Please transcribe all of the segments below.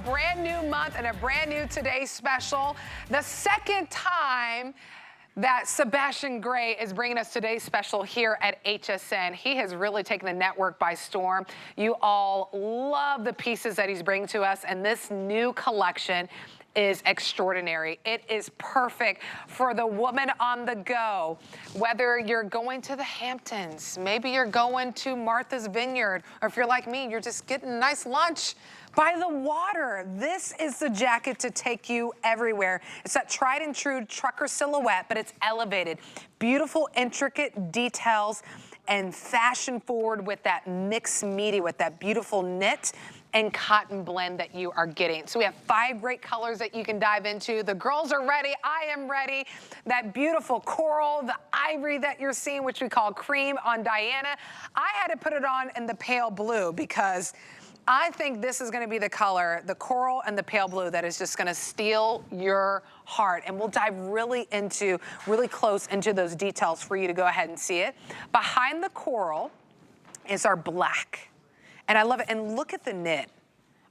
brand new month and a brand new Today special. The second time that Sebastian Gray is bringing us today's special here at HSN. He has really taken the network by storm. You all love the pieces that he's bringing to us, and this new collection is extraordinary. It is perfect for the woman on the go. Whether you're going to the Hamptons, maybe you're going to Martha's Vineyard, or if you're like me, you're just getting a nice lunch by the water. This is the jacket to take you everywhere. It's that tried and true trucker silhouette, but it's elevated. Beautiful, intricate details and fashion forward with that mixed media, with that beautiful knit and cotton blend that you are getting. So we have 5 great colors that you can dive into. The girls are ready, I am ready. That beautiful coral, the ivory that you're seeing, which we call cream on Diana. I had to put it on in the pale blue because I think this is gonna be the color, the coral and the pale blue, that is just gonna steal your heart. And we'll dive really close into those details for you to go ahead and see it. Behind the coral is our black. And I love it. And look at the knit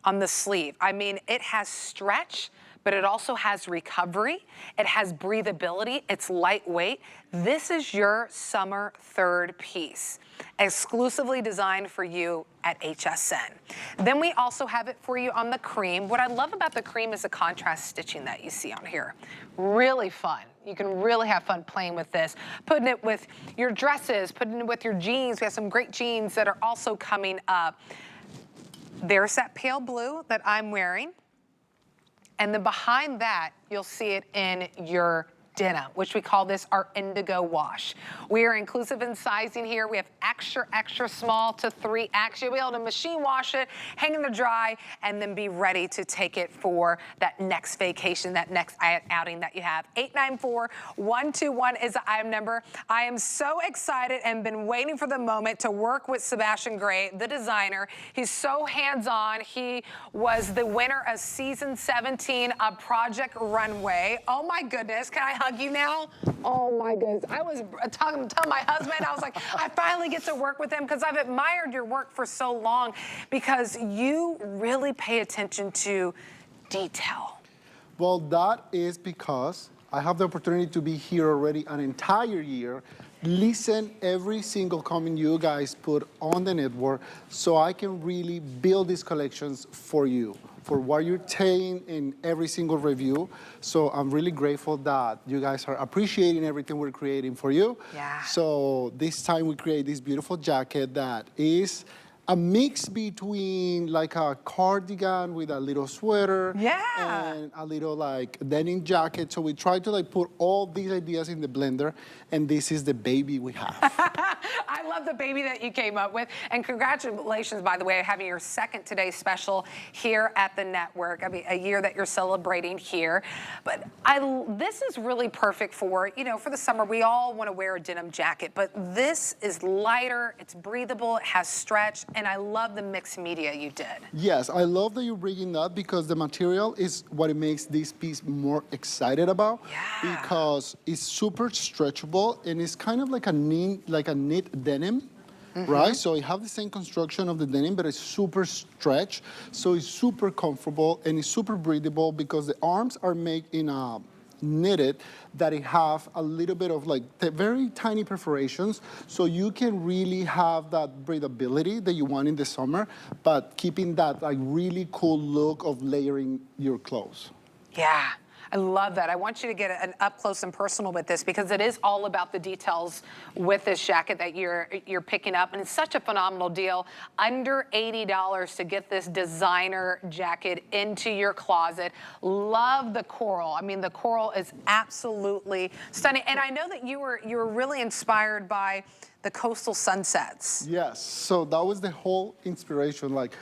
on the sleeve. I mean, it has stretch, but it also has recovery. It has breathability. It's lightweight. This is your summer third piece, exclusively designed for you at HSN. Then we also have it for you on the cream. What I love about the cream is the contrast stitching that you see on here. Really fun. You can really have fun playing with this. Putting it with your dresses, putting it with your jeans. We have some great jeans that are also coming up. There's that pale blue that I'm wearing. And then behind that, you'll see it in your denim, which we call this our indigo wash. We are inclusive in sizing here. We have extra, extra small to 3X. You'll be able to machine wash it, hang it to dry, and then be ready to take it for that next vacation, that next outing that you have. 894-121 is the item number. I am so excited and been waiting for the moment to work with Sebastian Gray, the designer. He's so hands-on. He was the winner of season 17 of Project Runway. Oh my goodness, can I hug you now? Oh my goodness. I was telling my husband, I was like, I finally get to work with him because I've admired your work for so long because you really pay attention to detail. Well, that is because I have the opportunity to be here already an entire year, listen every single comment you guys put on the network so I can really build these collections for you, for what you're saying in every single review. So I'm really grateful that you guys are appreciating everything we're creating for you. Yeah. So this time we create this beautiful jacket that is a mix between like a cardigan with a little sweater, yeah, and a little like denim jacket. So we try to like put all these ideas in the blender, and this is the baby we have. I love the baby that you came up with, and congratulations, by the way, having your second Today special here at the network. I mean, a year that you're celebrating here. But this is really perfect for, you know, for the summer. We all want to wear a denim jacket, but this is lighter, it's breathable, it has stretch, and I love the mixed media you did. Yes, I love that you're bringing that because the material is what it makes this piece more excited about. Yeah. Because it's super stretchable and it's kind of like a knit denim, right? So it have the same construction of the denim, but it's super stretch. So it's super comfortable and it's super breathable because the arms are made in a knitted that it have a little bit of like very tiny perforations, so you can really have that breathability that you want in the summer, but keeping that like really cool look of layering your clothes. Yeah. I love that. I want you to get an up close and personal with this because it is all about the details with this jacket that you're picking up, and it's such a phenomenal deal. Under $80 to get this designer jacket into your closet. Love the coral. I mean, the coral is absolutely stunning. And I know that you were really inspired by the coastal sunsets. Yes, so that was the whole inspiration. Like,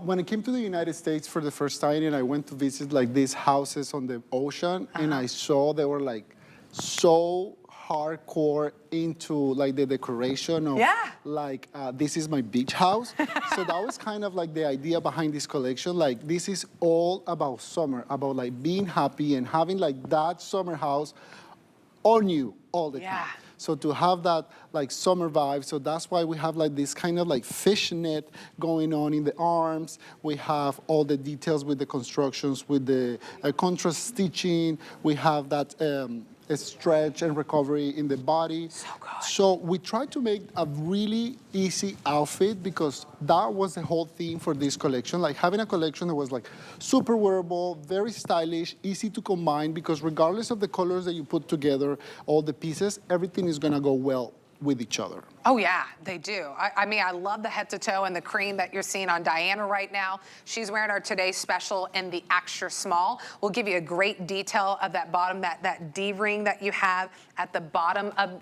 when I came to the United States for the first time and I went to visit like these houses on the ocean, and I saw they were like so hardcore into like the decoration of like, this is my beach house. So that was kind of like the idea behind this collection. Like, this is all about summer, about like being happy and having like that summer house on you all the time. So to have that like summer vibe, so that's why we have like this kind of like fishnet going on in the arms. We have all the details with the constructions, with the contrast stitching. We have that a stretch and recovery in the body. So good. So we tried to make a really easy outfit because that was the whole theme for this collection. Like having a collection that was like super wearable, very stylish, easy to combine, because regardless of the colors that you put together, all the pieces, everything is gonna go well with each other. Oh yeah, they do. I mean, I love the head to toe and the cream that you're seeing on Diana right now. She's wearing our Today Special in the extra small. We'll give you a great detail of that bottom, that D-ring that you have at the bottom of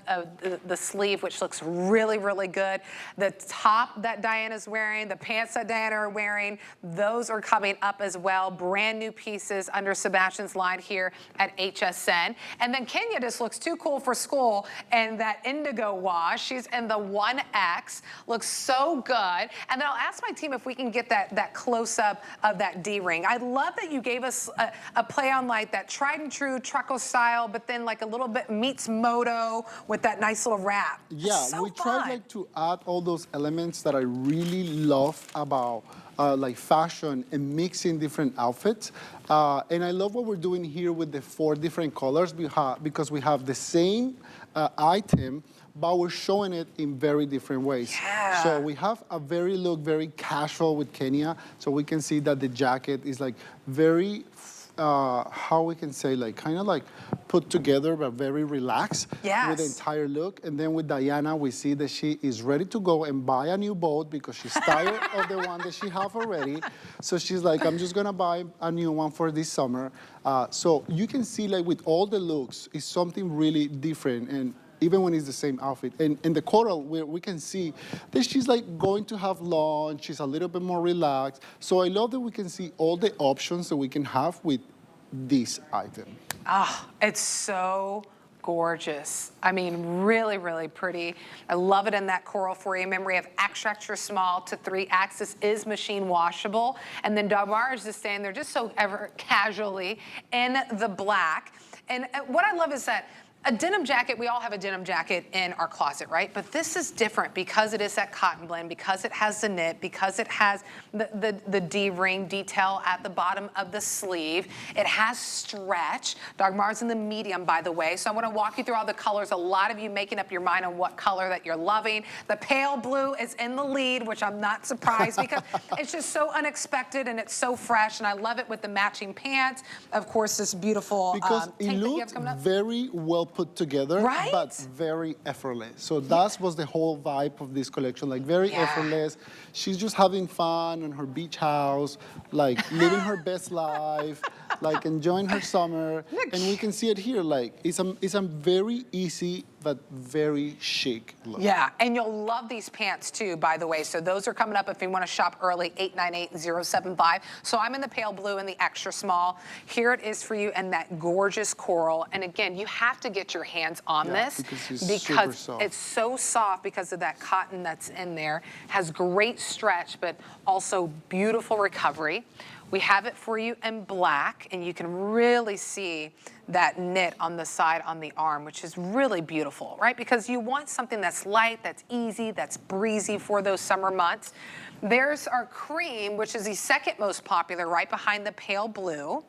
the sleeve, which looks really, really good. The top that Diana's wearing, the pants that Diana are wearing, those are coming up as well. Brand new pieces under Sebastian's line here at HSN. And then Kenya just looks too cool for school, and that indigo wash. She's in the 1X, looks so good. And then I'll ask my team if we can get that close-up of that D-ring. I love that you gave us a play on like that tried and true truckle style, but then like a little bit meets moto with that nice little wrap. Yeah, so we fun. tried like to add all those elements that I really love about like fashion and mixing different outfits. And I love what we're doing here with the 4 different colors because we have the same item, but we're showing it in very different ways. Yeah. So we have a very casual with Kenya. So we can see that the jacket is like very, how we can say, like kind of like put together, but very relaxed Yes. with the entire look. And then with Diana, we see that she is ready to go and buy a new boat because she's tired of the one that she have already. So she's like, I'm just gonna buy a new one for this summer. So you can see like with all the looks, it's something really different. And even when it's the same outfit. And in the coral, we can see that she's like going to have lunch, she's a little bit more relaxed. So I love that we can see all the options that we can have with this item. Ah, it's so gorgeous. I mean, really pretty. I love it in that coral for you. Remember, we have extra small to 3X. This is machine washable. And then Dagmar is just staying there just so ever casually in the black. And what I love is that a denim jacket, we all have a denim jacket in our closet, right? But this is different because it is that cotton blend, because it has the knit, because it has the D-ring detail at the bottom of the sleeve. It has stretch. Dagmar's in the medium, by the way. So I want to walk you through all the colors. A lot of you making up your mind on what color that you're loving. The pale blue is in the lead, which I'm not surprised because it's just so unexpected and it's so fresh. And I love it with the matching pants. Of course, this beautiful because it tank that you have looks coming up. very well put together, right? But very effortless. So that was the whole vibe of this collection, like very effortless. She's just having fun in her beach house, like living her best life, like enjoying her summer. And we can see it here, like it's a very easy but very chic look. Yeah, and you'll love these pants too, by the way. So those are coming up if you want to shop early, 898-075. So I'm in the pale blue and the extra small. Here it is for you in that gorgeous coral. And again, you have to get your hands on this because it's so soft because of that cotton that's in there. Has great stretch, but also beautiful recovery. We have it for you in black, and you can really see that knit on the side on the arm, which is really beautiful, right? Because you want something that's light, that's easy, that's breezy for those summer months. There's our cream, which is the second most popular, right behind the pale blue.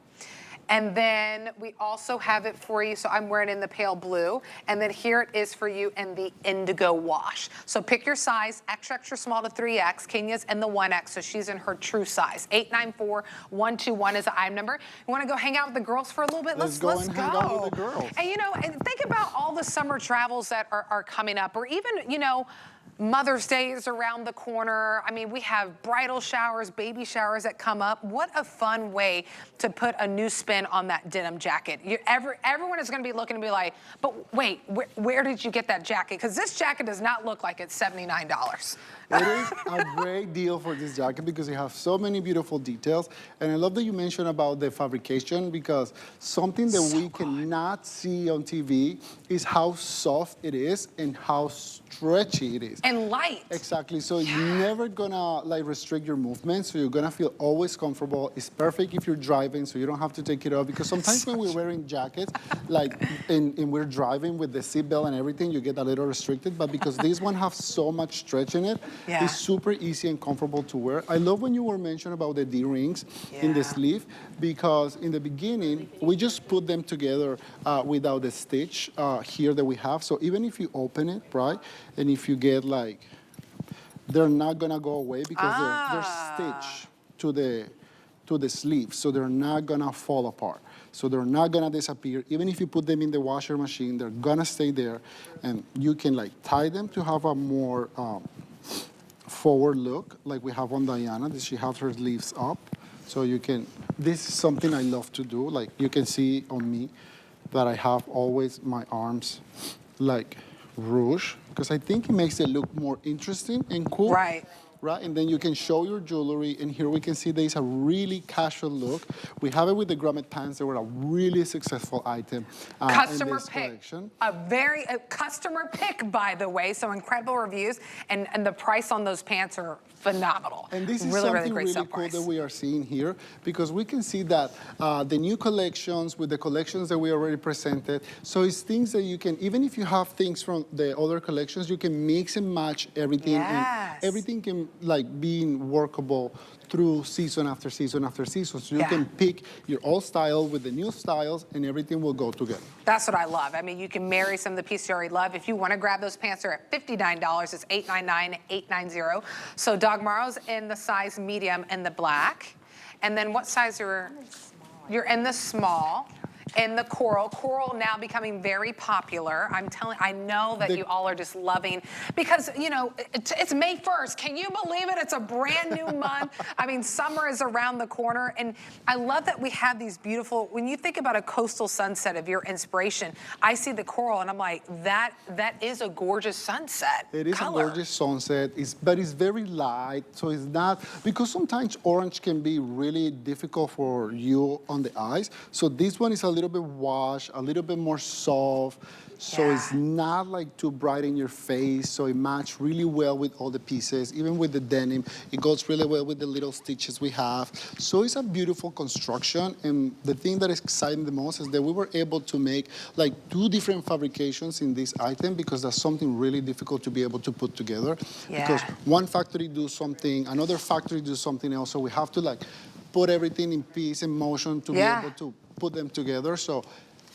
And then we also have it for you, so I'm wearing in the pale blue, and then here it is for you in the indigo wash. So pick your size, extra small to 3X. Kenya's in the 1X, so she's in her true size. 894-121 is the item number. You wanna go hang out with the girls for a little bit? Let's go. Hang out with the girls. And you know, and think about all the summer travels that are coming up, or even, you know, Mother's Day is around the corner. I mean, we have bridal showers, baby showers that come up. What a fun way to put a new spin on that denim jacket. Everyone is gonna be looking to be like, but wait, where did you get that jacket? Because this jacket does not look like it's $79. It is a great deal for this jacket because it has so many beautiful details. And I love that you mentioned about the fabrication because something that we cannot see on TV is how soft it is and how stretchy it is. And light. Exactly, so you're never gonna like restrict your movement, so you're gonna feel always comfortable. It's perfect if you're driving, so you don't have to take it off, because sometimes when we're wearing jackets, like and we're driving with the seatbelt and everything, you get a little restricted, but because this one has so much stretch in it, it's super easy and comfortable to wear. I love when you were mentioning about the D-rings in the sleeve, because in the beginning, we just put them together without the stitch here that we have, so even if you open it, right, and if you get like, they're not gonna go away because they're stitched to the sleeve, so they're not gonna fall apart. So they're not gonna disappear. Even if you put them in the washer machine, they're gonna stay there, and you can like tie them to have a more forward look, like we have on Diana, that she has her sleeves up. So you can, this is something I love to do. Like you can see on me that I have always my arms like ruche, because I think it makes it look more interesting and cool. Right. Right, and then you can show your jewelry, and here we can see there's a really casual look. We have it with the grommet pants. They were a really successful item Customer in this pick. collection. A customer pick, by the way, so incredible reviews, and the price on those pants are phenomenal. And this is really, something great really cool price. that we are seeing here, because we can see that the new collections with the collections that we already presented, so it's things that you can, even if you have things from the other collections, you can mix and match everything. Yes. And everything can like being workable through season after season after season. So you can pick your old style with the new styles, and everything will go together. That's what I love. I mean, you can marry some of the pieces you already love. If you want to grab those pants, they're at $59. It's $899-$890. So Dog Marrow's in the size medium and the black. And then what size you're in the small. And the coral now becoming very popular. I know that you all are just loving, because, you know, it's May 1st. Can you believe it? It's a brand new month. I mean, summer is around the corner. And I love that we have these beautiful, when you think about a coastal sunset of your inspiration, I see the coral and I'm like, that is a gorgeous sunset. It is a gorgeous sunset, but it's very light, so it's not, because sometimes orange can be really difficult for you on the eyes. So this one is a little bit washed, a little bit more soft, so it's not like too bright in your face, so it matches really well with all the pieces. Even with the denim, it goes really well with the little stitches we have. So it's a beautiful construction, and the thing that is exciting the most is that we were able to make like 2 different fabrications in this item, because that's something really difficult to be able to put together. Because one factory do something, another factory do something else, so we have to like put everything in piece and motion to be able to put them together. So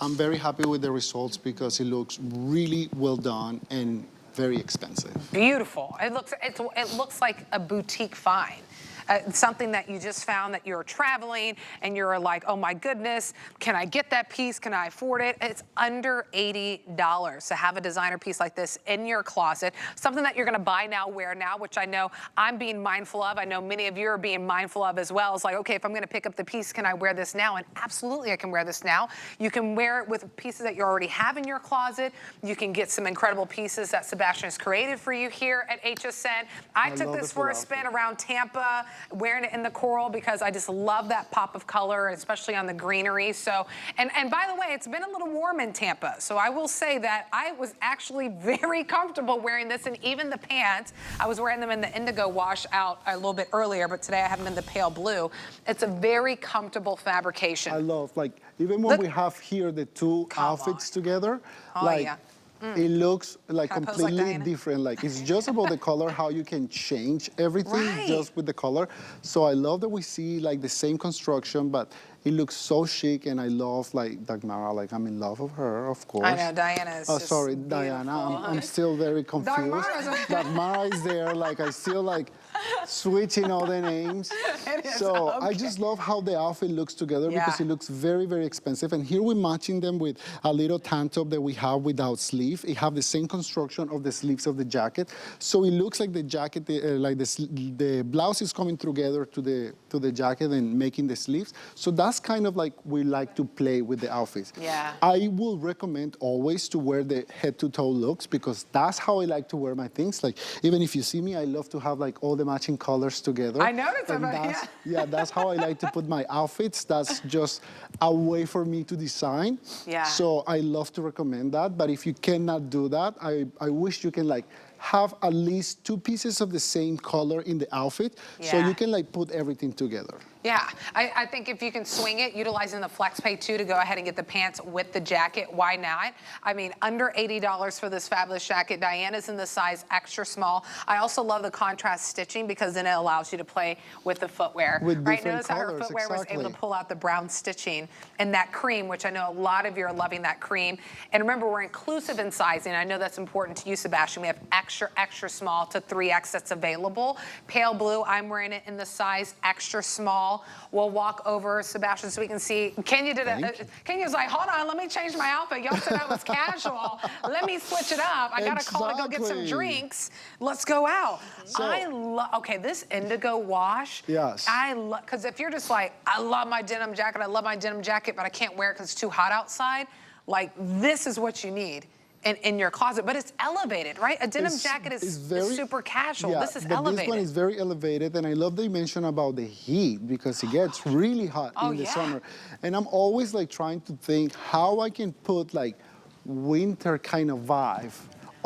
I'm very happy with the results, because it looks really well done and very expensive. Beautiful. It looks like a boutique find. Something that you just found that you're traveling and you're like, oh my goodness, can I get that piece? Can I afford it? It's under $80 to have a designer piece like this in your closet. Something that you're gonna buy now, wear now, which I know I'm being mindful of. I know many of you are being mindful of as well. It's like, okay, if I'm gonna pick up the piece, can I wear this now? And absolutely I can wear this now. You can wear it with pieces that you already have in your closet. You can get some incredible pieces that Sebastian has created for you here at HSN. I took this for a spin around Tampa, wearing it in the coral, because I just love that pop of color, especially on the greenery. So, and by the way, it's been a little warm in Tampa. So I will say that I was actually very comfortable wearing this, and even the pants. I was wearing them in the indigo wash out a little bit earlier, but today I have them in the pale blue. It's a very comfortable fabrication. I love, like, even when we have here the 2 outfits together, it looks like completely different. Like, it's just about the color, how you can change everything just with the color. So I love that we see like the same construction, but it looks so chic, and I love like Dagmara, like I'm in love with her, of course. I know, Diana is just sorry, beautiful. Diana, I'm still very confused. Dagmara is there, like I still like switching all the names. So I just love how the outfit looks together, because it looks very, very expensive. And here we're matching them with a little tank top that we have without sleeve. It have the same construction of the sleeves of the jacket. So it looks like the jacket, like the blouse is coming together to the jacket and making the sleeves. So that's kind of like we like to play with the outfits. I will recommend always to wear the head to toe looks, because that's how I like to wear my things. Like, even if you see me, I love to have like all the matching colors together. I noticed that. That's how I like to put my outfits. That's just a way for me to design. So I love to recommend that. But if you cannot do that, I wish you can like have at least 2 pieces of the same color in the outfit, so you can like put everything together. Yeah, I think if you can swing it, utilizing the flex pay too to go ahead and get the pants with the jacket, why not? I mean, under $80 for this fabulous jacket. Diana's in the size extra small. I also love the contrast stitching because then it allows you to play with the footwear. With right? different Notice how her colors, footwear was able to exactly. pull out the brown stitching and that cream, which I know a lot of you are loving that cream. And remember, we're inclusive in sizing. I know that's important to you, Sebastian. We have extra, extra small to 3X that's available. Pale blue, I'm wearing it in the size extra small. We'll walk over, Sebastian, so we can see. Kenya was like, hold on, let me change my outfit. Y'all said I was casual. Let me switch it up. I got a call to go get some drinks. Let's go out. So, okay, this indigo wash. Yes. Because if you're just like, I love my denim jacket, but I can't wear it because it's too hot outside, like this is what you need in your closet, but it's elevated, right? A denim jacket is super casual. Yeah, this is but elevated. This one is very elevated, and I love that you mentioned about the heat because it gets really hot in the summer. And I'm always like trying to think how I can put like winter kind of vibe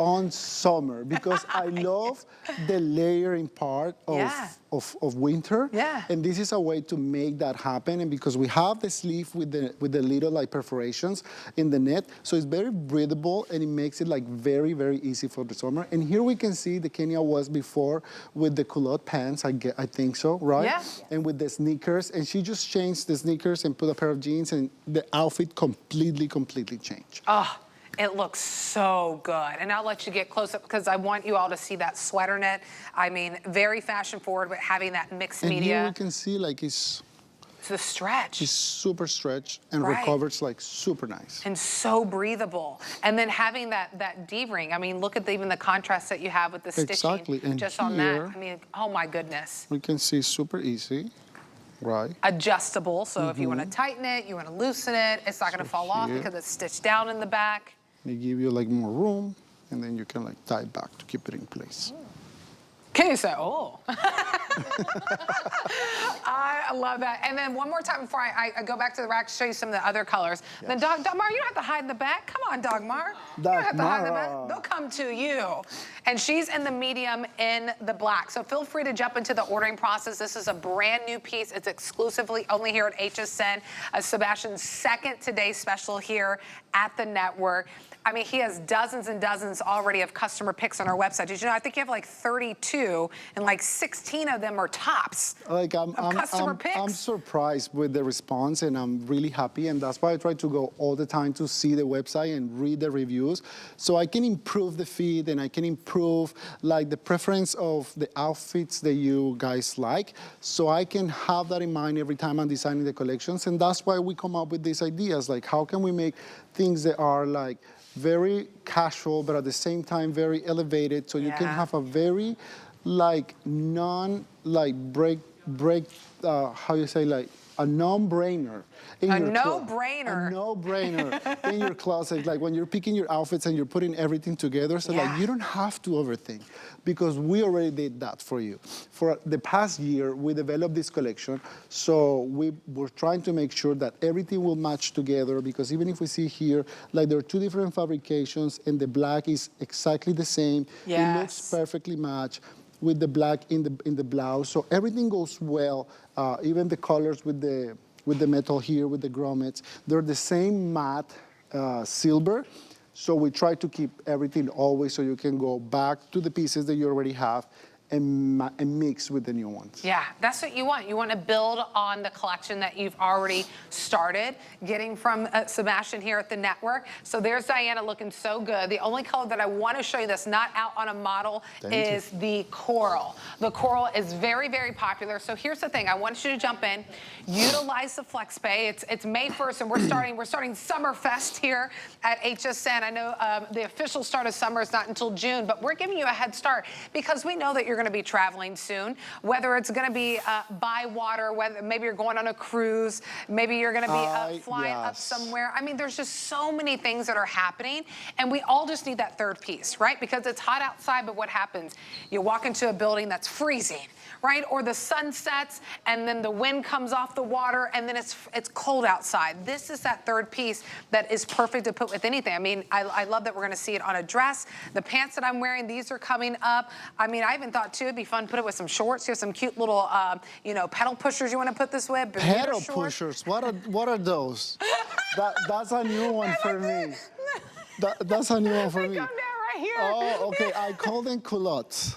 on summer because I love the layering part of winter. Yeah. And this is a way to make that happen. And because we have the sleeve with the little like perforations in the net, so it's very breathable and it makes it like very, very easy for the summer. And here we can see the Kenya was before with the culotte pants, I think so, right? Yeah. And with the sneakers, and she just changed the sneakers and put a pair of jeans and the outfit completely changed. Oh. It looks so good. And I'll let you get close up because I want you all to see that sweater net. I mean, very fashion forward, but having that mixed media. And here we can see like it's the stretch. It's super stretched and recovers like super nice. And so breathable. And then having that D-ring. I mean, look at even the contrast that you have with the stitching. Exactly. And just on that. I mean, oh my goodness. We can see super easy. Right. Adjustable, so if you want to tighten it, you want to loosen it, it's not going to fall off because it's stitched down in the back. They give you like more room, and then you can like tie it back to keep it in place. Can you say, oh? I love that. And then one more time before I go back to the rack to show you some of the other colors. Yes. Then Dagmar, you don't have to hide in the back. Come on, Dagmar. You don't have to hide in the back. They'll come to you. And she's in the medium in the black. So feel free to jump into the ordering process. This is a brand new piece. It's exclusively only here at HSN. Sebastian's second Today special here at the network. I mean, he has dozens and dozens already of customer picks on our website. Did you know? I think you have like 32, and like 16 of them are tops. Like I'm surprised with the response, and I'm really happy, and that's why I try to go all the time to see the website and read the reviews, so I can improve the feed and I can improve like the preference of the outfits that you guys like, so I can have that in mind every time I'm designing the collections, and that's why we come up with these ideas, like how can we make things that are like very casual, but at the same time very elevated, so you can have a very like how you say, like a no-brainer in your no-brainer. A no-brainer in your closet, like when you're picking your outfits and you're putting everything together, so like you don't have to overthink, because we already did that for you. For the past year, we developed this collection, so we were trying to make sure that everything will match together, because even if we see here, like there are two different fabrications and the black is exactly the same, it looks perfectly matched with the black in the blouse, so everything goes well. Even the colors with the metal here, with the grommets, they're the same matte silver. So we try to keep everything always so you can go back to the pieces that you already have and mix with the new ones. Yeah, that's what you want. You want to build on the collection that you've already started getting from Sebastian here at the network. So there's Diana looking so good. The only color that I want to show you that's not out on a model is the coral. The coral is very, very popular. So here's the thing. I want you to jump in, utilize the flex pay. It's May 1st, and we're starting Summerfest here at HSN. I know the official start of summer is not until June, but we're giving you a head start because we know that you're gonna be traveling soon, whether it's gonna be by water, whether maybe you're going on a cruise, maybe you're gonna be flying up somewhere. I mean, there's just so many things that are happening, and we all just need that third piece, right? Because it's hot outside, but what happens? You walk into a building that's freezing, right? Or the sun sets, and then the wind comes off the water, and then it's cold outside. This is that third piece that is perfect to put with anything. I mean, I love that we're gonna see it on a dress. The pants that I'm wearing, these are coming up. I mean, I even thought too, it'd be fun to put it with some shorts. You have some cute little, you know, pedal pushers you wanna put this with. Pedal pushers, what are those? That's a new one for me. That's a new one for me. Come down right here. Oh, okay, I call them culottes.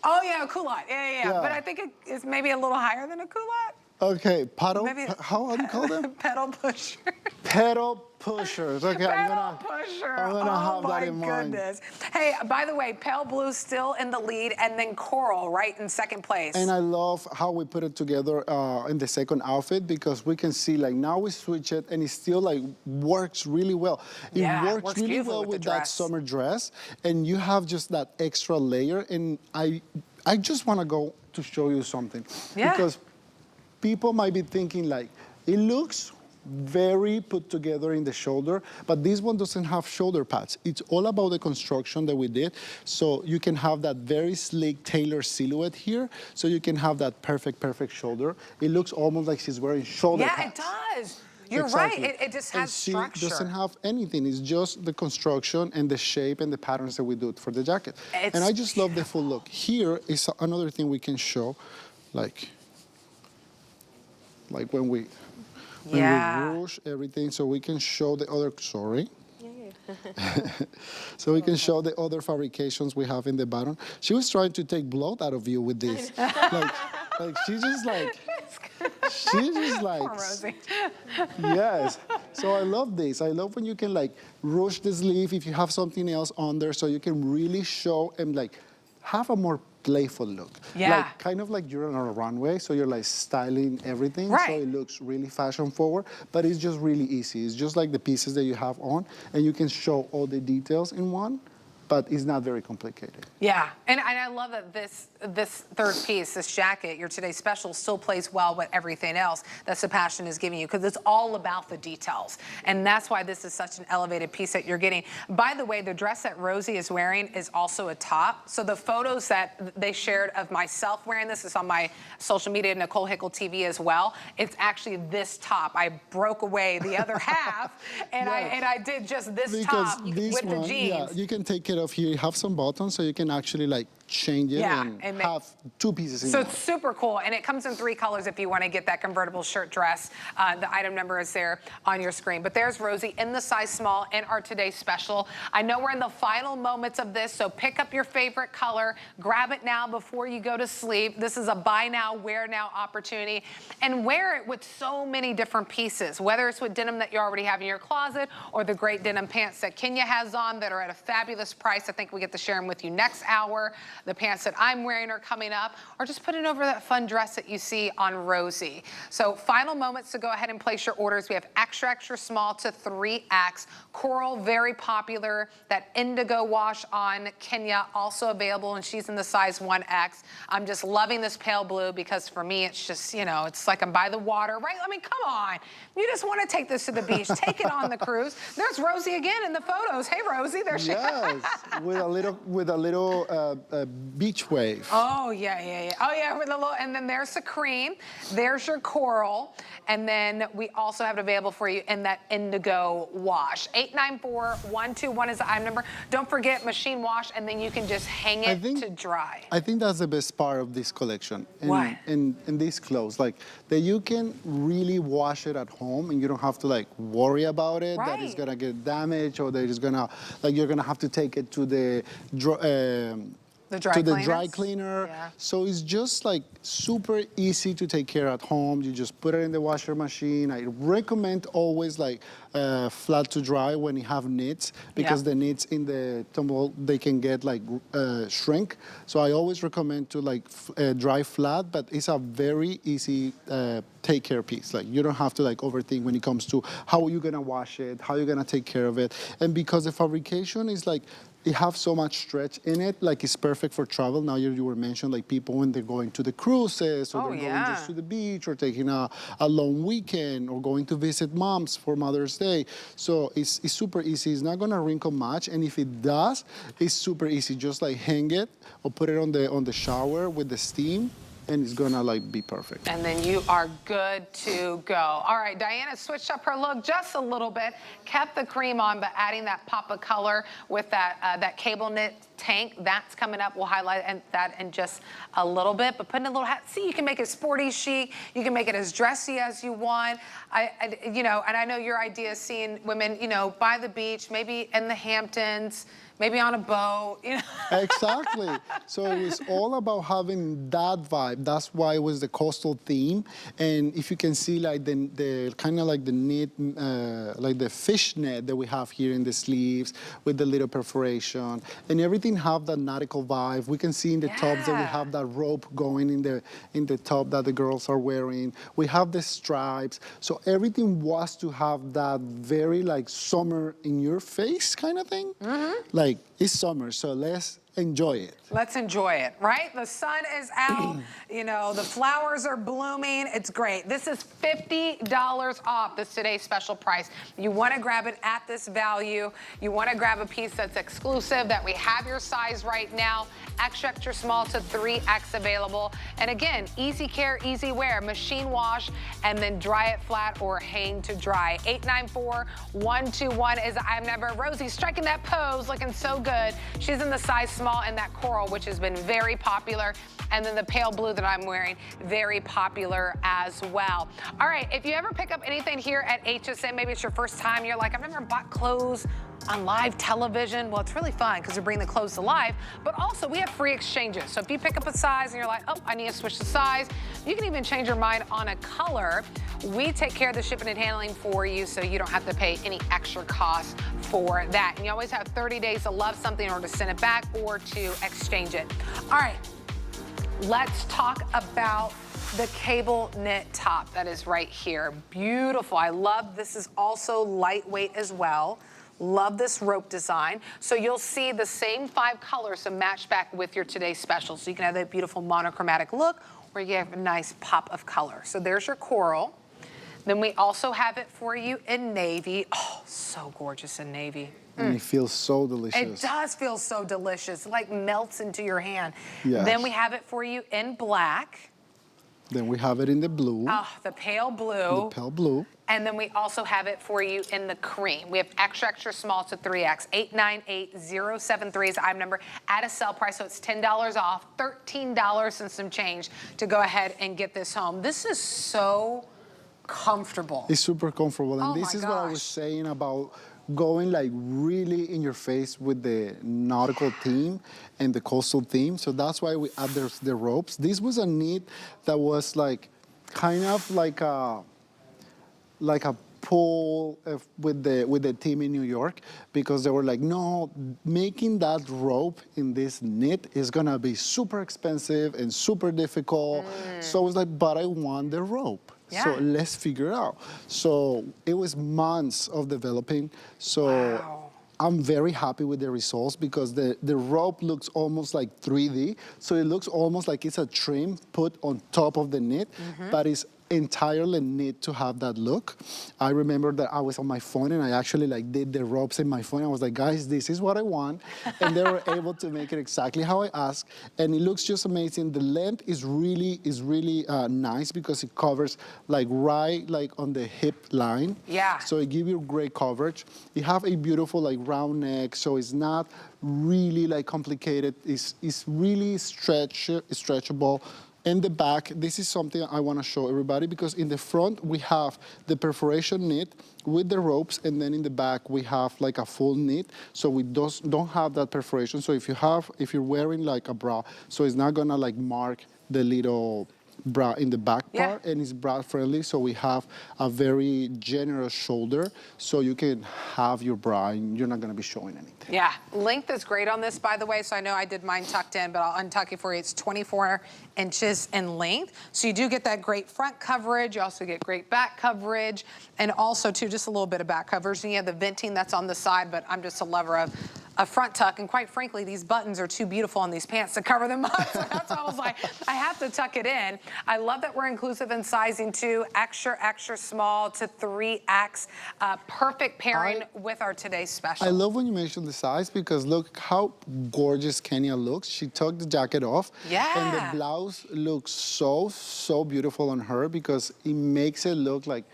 Oh yeah, a culotte, yeah. But I think it's maybe a little higher than a culotte. Okay, how do you call them? Pedal pusher. Pedal pushers. Okay, I'm gonna have that in mind. Oh my goodness. Hey, by the way, pale blue still in the lead, and then coral right in second place. And I love how we put it together in the second outfit, because we can see like now we switch it and it still like works really well. It works really well with that summer dress, and you have just that extra layer. And I just want to go to show you something, because people might be thinking like, it looks very put together in the shoulder, but this one doesn't have shoulder pads. It's all about the construction that we did. So you can have that very sleek tailor silhouette here. So you can have that perfect shoulder. It looks almost like she's wearing shoulder pads. Yeah, it does. You're right. It just has structure. She doesn't have anything. It's just the construction and the shape and the patterns that we do for the jacket. And I just love the full look. Here is another thing we can show, like when we ruche everything, so we can show the other, so we can show the other fabrications we have in the bottom. She was trying to take blood out of you with this. like she's just like, Poor Rosie. Yes. So I love this. I love when you can like ruche the sleeve if you have something else on there, so you can really show and like have a more playful look. Yeah. Like kind of like you're on a runway, so you're like styling everything. Right. So it looks really fashion forward, but it's just really easy. It's just like the pieces that you have on, and you can show all the details in one, but it's not very complicated. Yeah, and I love that this third piece, this jacket, your Today Special, still plays well with everything else that Sebastian is giving you, because it's all about the details. And that's why this is such an elevated piece that you're getting. By the way, the dress that Rosie is wearing is also a top. So the photos that they shared of myself wearing this is on my social media, Nicole Hickle TV as well. It's actually this top. I broke away the other half, and I did just this top with the jeans. Yeah, you can take it off here. You have some buttons, so you can actually like change it and have two pieces in So one. it's super cool, and it comes in 3 colors if you want to get that convertible shirt dress. The item number is there on your screen. But there's Rosie in the size small in our Today Special. I know we're in the final moments of this, so pick up your favorite color, grab it now before you go to sleep. This is a buy now, wear now opportunity, and wear it with so many different pieces, whether it's with denim that you already have in your closet or the great denim pants that Kenya has on that are at a fabulous price. I think we get to share them with you next hour. The pants that I'm wearing are coming up, or just put it over that fun dress that you see on Rosie. So final moments to go ahead and place your orders. We have extra, extra small to 3X. Coral, very popular. That indigo wash on Kenya, also available, and she's in the size 1X. I'm just loving this pale blue, because for me, it's just, you know, it's like I'm by the water, right? I mean, come on. You just want to take this to the beach. Take it on the cruise. There's Rosie again in the photos. Hey, Rosie, there she is. Yes, with a little beach wave. Oh, yeah. Oh, yeah, with a little, and then there's the cream. There's your coral. And then we also have it available for you in that indigo wash. 894-121 is the item number. Don't forget machine wash, and then you can just hang it to dry. I think that's the best part of this collection. In these clothes, like that you can really wash it at home, and you don't have to like worry about it, that it's gonna get damaged, or that it's gonna, like you're gonna have to take it to the dry cleaner. Yeah. So it's just like super easy to take care at home. You just put it in the washer machine. I recommend always like flat to dry when you have knits, because the knits in the tumble, they can get like shrink. So I always recommend to like dry flat, but it's a very easy take care piece. Like you don't have to like overthink when it comes to how you're gonna wash it, how you're gonna take care of it. And because the fabrication is like, it have so much stretch in it, like it's perfect for travel. Now you were mentioning like people when they're going to the cruises or they're going just to the beach or taking a long weekend or going to visit moms for Mother's Day. So it's super easy. It's not gonna wrinkle much, and if it does, it's super easy. Just like hang it or put it on the shower with the steam, and it's gonna like be perfect. And then you are good to go. All right, Diana switched up her look just a little bit, kept the cream on, but adding that pop of color with that cable knit tank. That's coming up. We'll highlight that in just a little bit, but putting a little hat. See, you can make it sporty chic. You can make it as dressy as you want. You know, and I know your idea is seeing women, you know, by the beach, maybe in the Hamptons, maybe on a boat, you know. Exactly. So it was all about having that vibe. That's why it was the coastal theme. And if you can see like the kind of like the knit, like the fish net that we have here in the sleeves with the little perforation, and everything have that nautical vibe. We can see in the tops that we have that rope going in the top that the girls are wearing. We have the stripes. So everything was to have that very like summer in your face kind of thing. Like it's summer, so let's enjoy it. Let's enjoy it, right? The sun is out, you know, the flowers are blooming. It's great. This is $50 off this today's special price. You want to grab it at this value. You want to grab a piece that's exclusive, that we have your size right now. Extra, extra small to 3X available. And again, easy care, easy wear, machine wash, and then dry it flat or hang to dry. 894-121 is I'm Never. Rosie striking that pose, looking so good. She's in the size small and that coral, which has been very popular. And then the pale blue that I'm wearing, very popular as well. All right, if you ever pick up anything here at HSN, maybe it's your first time, you're like, I've never bought clothes on live television. Well, it's really fun because we bring the clothes to life, but also we have free exchanges. So if you pick up a size and you're like, oh, I need to switch the size, you can even change your mind on a color. We take care of the shipping and handling for you, so you don't have to pay any extra cost for that. And you always have 30 days to love something in order to send it back or to exchange it. All right, let's talk about the cable knit top that is right here. Beautiful. I love this. Is also lightweight as well. Love this rope design. So you'll see the same 5 colors to match back with your today's special. So you can have that beautiful monochromatic look, or you have a nice pop of color. So there's your coral. Then we also have it for you in navy. Oh, so gorgeous in navy. And it feels so delicious. It does feel so delicious. It like melts into your hand. Yes. Then we have it for you in black. Then we have it in the blue. Oh, the pale blue. The pale blue. And then we also have it for you in the cream. We have extra, extra small to 3X. 898-073 is I'm Number at a sale price, so it's $10 off, $13 and some change to go ahead and get this home. This is so comfortable. It's super comfortable. And Oh this my is what I was saying about going like really in your face with the nautical theme and the coastal theme. So that's why we added the ropes. This was a knit that was like kind of like a pull with the team in New York, because they were like, no, making that rope in this knit is gonna be super expensive and super difficult. So I was like, but I want the rope. Yeah. So let's figure it out. So it was months of developing. So Wow. I'm very happy with the results, because the rope looks almost like 3D. So it looks almost like it's a trim put on top of the knit, but it's entirely knit to have that look. I remember that I was on my phone and I actually like did the ropes in my phone. I was like, guys, this is what I want. And they were able to make it exactly how I asked. And it looks just amazing. The length is really nice, because it covers like right like on the hip line. Yeah. So it gives you great coverage. You have a beautiful like round neck, so it's not really like complicated. It's really stretchable. In the back, this is something I want to show everybody, because in the front we have the perforation knit with the ropes, and then in the back we have like a full knit, so we don't have that perforation. So if you're wearing like a bra, so it's not gonna like mark the little bra in the back part, and it's bra friendly. So we have a very generous shoulder, so you can have your bra and you're not gonna be showing anything. Yeah, length is great on this, by the way. So I know I did mine tucked in, but I'll untuck it for you. It's 24 inches in length. So you do get that great front coverage. You also get great back coverage, and also too, just a little bit of back coverage. And you have the venting that's on the side, but I'm just a lover a front tuck, and quite frankly, these buttons are too beautiful on these pants to cover them up. So that's why I was like, I have to tuck it in. I love that we're inclusive in sizing too, extra, extra small to 3X. Perfect pairing with our today's special. I love when you mention the size because look how gorgeous Kenya looks. She took the jacket off. Yeah. And the blouse looks so beautiful on her because it makes it look like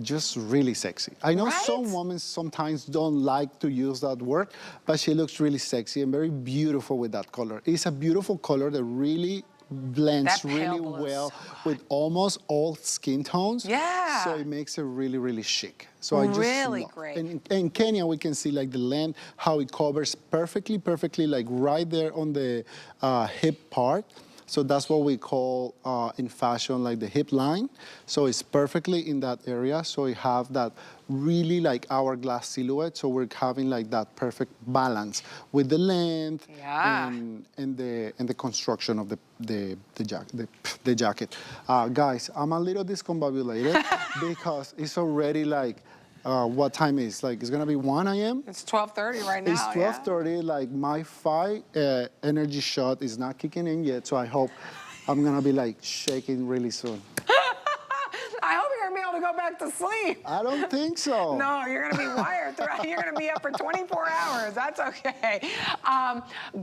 just really sexy. I know some women sometimes don't like to use that word, but she looks really sexy and very beautiful with that color. It's a beautiful color that really blends really well with almost all skin tones. Yeah. So it makes it really, really chic. So I just really great. And in Kenya, we can see like the length, how it covers perfectly, like right there on the hip part. So that's what we call in fashion like the hip line. So it's perfectly in that area. So we have that really like hourglass silhouette. So we're having like that perfect balance with the length and the construction of the jacket. Guys, I'm a little discombobulated because it's already like what time is? Like, it's gonna be 1 a.m.? It's 12:30 right now. It's 12:30, like my 5 energy shot is not kicking in yet, so I hope I'm gonna be like shaking really soon. I hope you're gonna be able to go back to sleep. I don't think so. No, you're gonna be wired throughout. You're gonna be up for 24 hours. That's okay.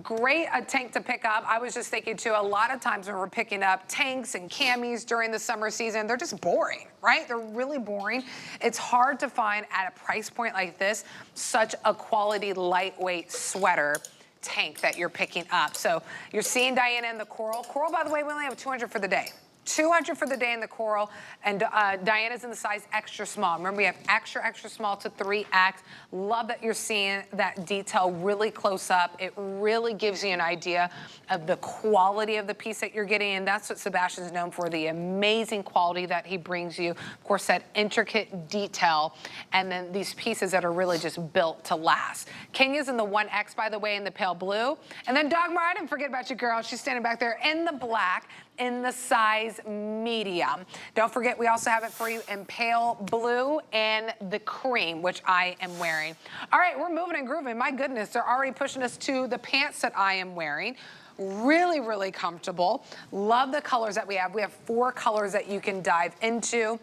Great tank to pick up. I was just thinking too, a lot of times when we're picking up tanks and camis during the summer season, they're just boring, right? They're really boring. It's hard to find at a price point like this, such a quality lightweight sweater tank that you're picking up. So you're seeing Diana in the coral. Coral, by the way, we only have 200 for the day. 200 for the day in the coral, and Diana's in the size extra small. Remember, we have extra, extra small to 3X. Love that you're seeing that detail really close up. It really gives you an idea of the quality of the piece that you're getting, and that's what Sebastian's known for, the amazing quality that he brings you. Of course, that intricate detail, and then these pieces that are really just built to last. Kenya's in the 1X, by the way, in the pale blue. And then Dagmar, I didn't forget about you, girl. She's standing back there in the black, in the size medium. Don't forget, we also have it for you in pale blue and the cream, which I am wearing. All right, we're moving and grooving. My goodness, they're already pushing us to the pants that I am wearing. Really, really comfortable. Love the colors that we have. We have 4 colors that you can dive into.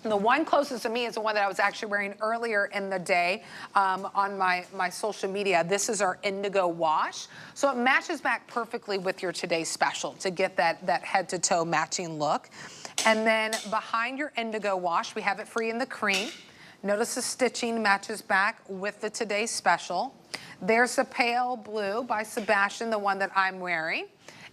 The one closest to me is the one that I was actually wearing earlier in the day on my social media. This is our indigo wash. So it matches back perfectly with your today's special to get that head-to-toe matching look. And then behind your indigo wash, we have it for you in the cream. Notice the stitching matches back with the today's special. There's the pale blue by Sebastian, the one that I'm wearing.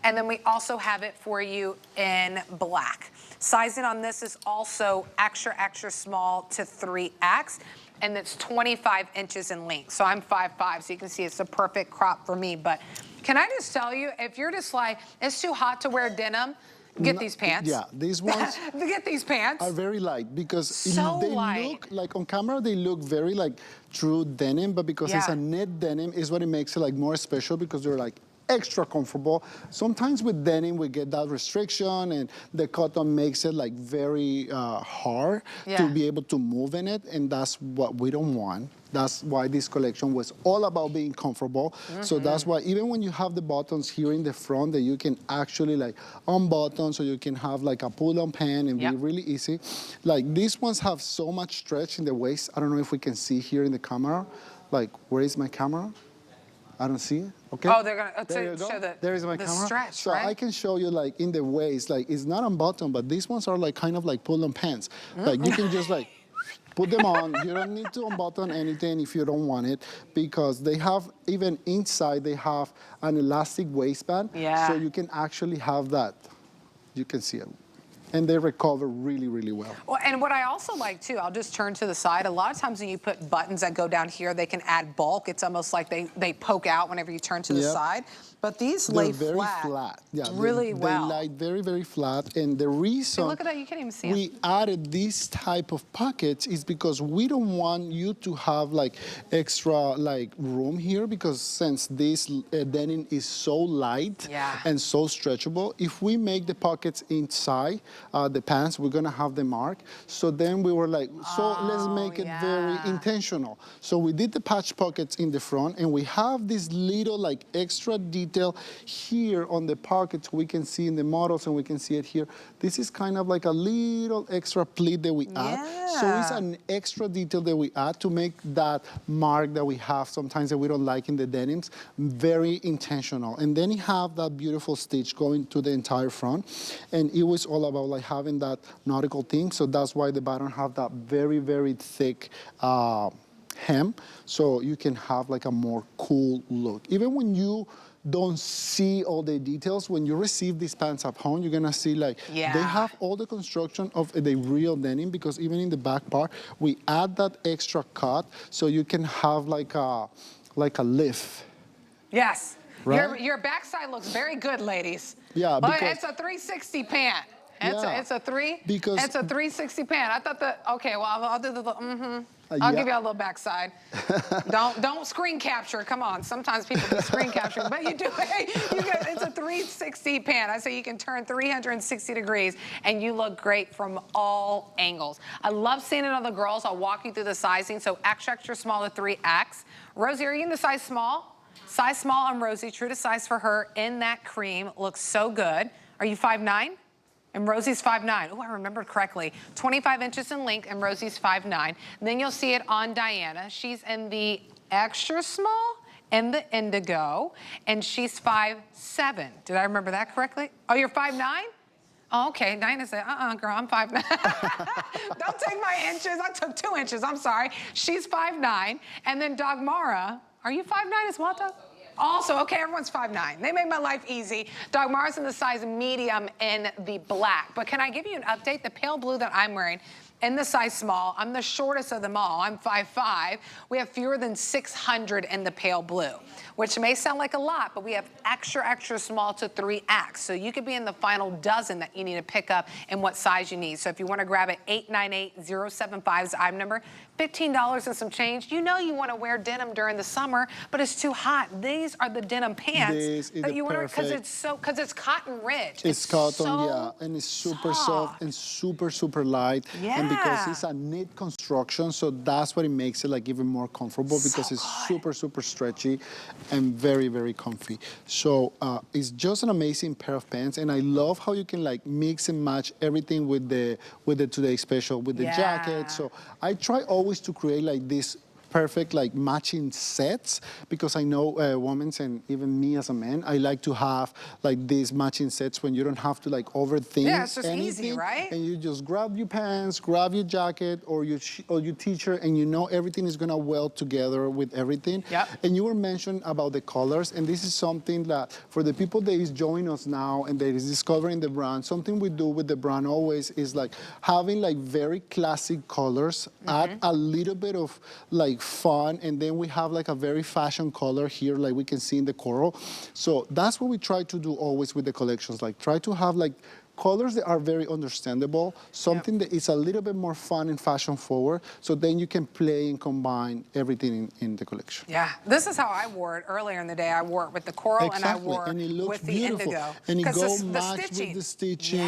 And then we also have it for you in black. Sizing on this is also extra, extra small to 3X, and it's 25 inches in length. So I'm 5'5", so you can see it's the perfect crop for me. But can I just tell you, if you're just like, it's too hot to wear denim, get these pants. Yeah, these ones get these pants. Are very light because So they light. look like on camera they look very like true denim, but because it's a knit denim is what it makes it like more special because they're like extra comfortable. Sometimes with denim we get that restriction and the cotton makes it like very hard to be able to move in it, and that's what we don't want. That's why this collection was all about being comfortable. So that's why even when you have the buttons here in the front that you can actually like unbutton so you can have like a pull-on pant and be really easy. Like these ones have so much stretch in the waist. I don't know if we can see here in the camera. Like, where is my camera? I don't see it. Okay. Oh, they're gonna show the, there is my camera. Stretch, so right? I can show you like in the waist, like it's not unbuttoned, but these ones are like kind of like pull-on pants. Like you can just like put them on. You don't need to unbutton anything if you don't want it, because they have, even inside, they have an elastic waistband. Yeah. So you can actually have that. You can see it. And they recover really, really well. Well, and what I also like too, I'll just turn to the side. A lot of times when you put buttons that go down here, they can add bulk. It's almost like they poke out whenever you turn to the side. But these lay They're very flat. Yeah, really well. They lie very, very flat. And the reason look at that, you can't even see we added this type of pockets is because we don't want you to have like extra like room here, because since this denim is so light and so stretchable, if we make the pockets inside, the pants, we're gonna have the mark. So then we were like, so let's make it very intentional. So we did the patch pockets in the front, and we have this little like extra detail here on the pockets we can see in the models, and we can see it here. This is kind of like a little extra pleat that we add. So it's an extra detail that we add to make that mark that we have sometimes that we don't like in the denims very intentional. And then you have that beautiful stitch going to the entire front. And it was all about like having that nautical theme. So that's why the bottom have that very, very thick hem. So you can have like a more cool look. Even when you don't see all the details, when you receive these pants at home, you're gonna see like, they have all the construction of the real denim, because even in the back part, we add that extra cut so you can have like a lift. Yes. Right? Your backside looks very good, ladies. Yeah, but because it's a 360 pant. It's a 360 pant. I thought that, okay, well, I'll do the, I'll give you a little backside. don't screen capture, come on. Sometimes people do screen capture, but you do, it's a 360 pant. I say you can turn 360 degrees and you look great from all angles. I love seeing it on the girls. I'll walk you through the sizing. So extra small to 3X. Rosie, are you in the size small? Size small on Rosie, true to size for her in that cream. Looks so good. Are you 5'9"? And Rosie's 5'9". Oh, I remembered correctly. 25 inches in length, and Rosie's 5'9". Then you'll see it on Diana. She's in the extra small and the indigo, and she's 5'7". Did I remember that correctly? Oh, you're 5'9"? Oh, okay. Diana said, girl, I'm 5'9". Don't take my inches. I took 2 inches. I'm sorry. She's 5'9". And then Dagmara, are you 5'9" as well, Doug? Also, okay, everyone's 5'9". They make my life easy. Dagmara's in the size medium in the black. But can I give you an update? The pale blue that I'm wearing in the size small, I'm the shortest of them all. I'm 5'5". We have fewer than 600 in the pale blue, which may sound like a lot, but we have extra small to 3X. So you could be in the final dozen that you need to pick up in what size you need. So if you want to grab it, 898-075's item number, $15 and some change. You know you want to wear denim during the summer, but it's too hot. These are the denim pants that you want to wear because it's cotton rich. It's cotton, and it's super soft and super light. And because it's a knit construction, so that's what it makes it like even more comfortable, because it's super stretchy and very comfy. So it's just an amazing pair of pants, and I love how you can like mix and match everything with the Today Special, with the jacket. So I try always to create like this perfect like matching sets, because I know women and even me as a man, I like to have like these matching sets when you don't have to like overthink it's just anything, easy, right? And you just grab your pants, grab your jacket or your t-shirt, and you know everything is gonna weld together with everything. And you were mentioning about the colors, and this is something that for the people that is joining us now and that is discovering the brand, something we do with the brand always is like having like very classic colors, add a little bit of like fun, and then we have like a very fashion color here, like we can see in the coral. So that's what we try to do always with the collections, like try to have like colors that are very understandable, something that is a little bit more fun and fashion forward, so then you can play and combine everything in the collection. Yeah, this is how I wore it earlier in the day. I wore it with the coral and I wore it with the indigo. And it goes match with the stitching.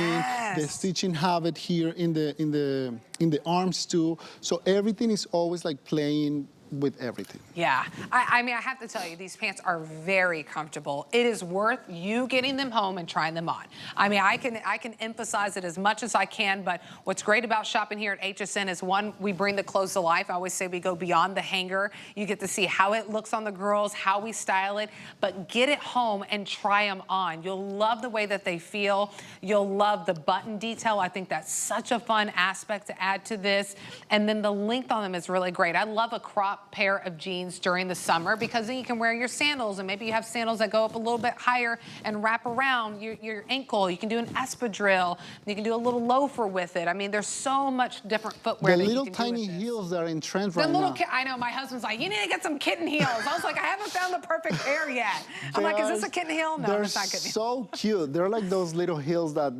The stitching have it here in the arms too. So everything is always like playing with everything. Yeah, I mean, I have to tell you, these pants are very comfortable. It is worth you getting them home and trying them on. I mean, I can emphasize it as much as I can, but what's great about shopping here at HSN is, one, we bring the clothes to life. I always say we go beyond the hanger. You get to see how it looks on the girls, how we style it, but get it home and try them on. You'll love the way that they feel. You'll love the button detail. I think that's such a fun aspect to add to this. And then the length on them is really great. I love a crop pair of jeans during the summer, because then you can wear your sandals, and maybe you have sandals that go up a little bit higher and wrap around your ankle. You can do an espadrille. You can do a little loafer with it. I mean, there's so much different footwear that you can do with this. The little tiny heels that are in trend right now. I know, my husband's like, you need to get some kitten heels. I was like, I haven't found the perfect pair yet. I'm like, is this a kitten heel? No, it's not kitten heel. They're so cute. They're like those little heels that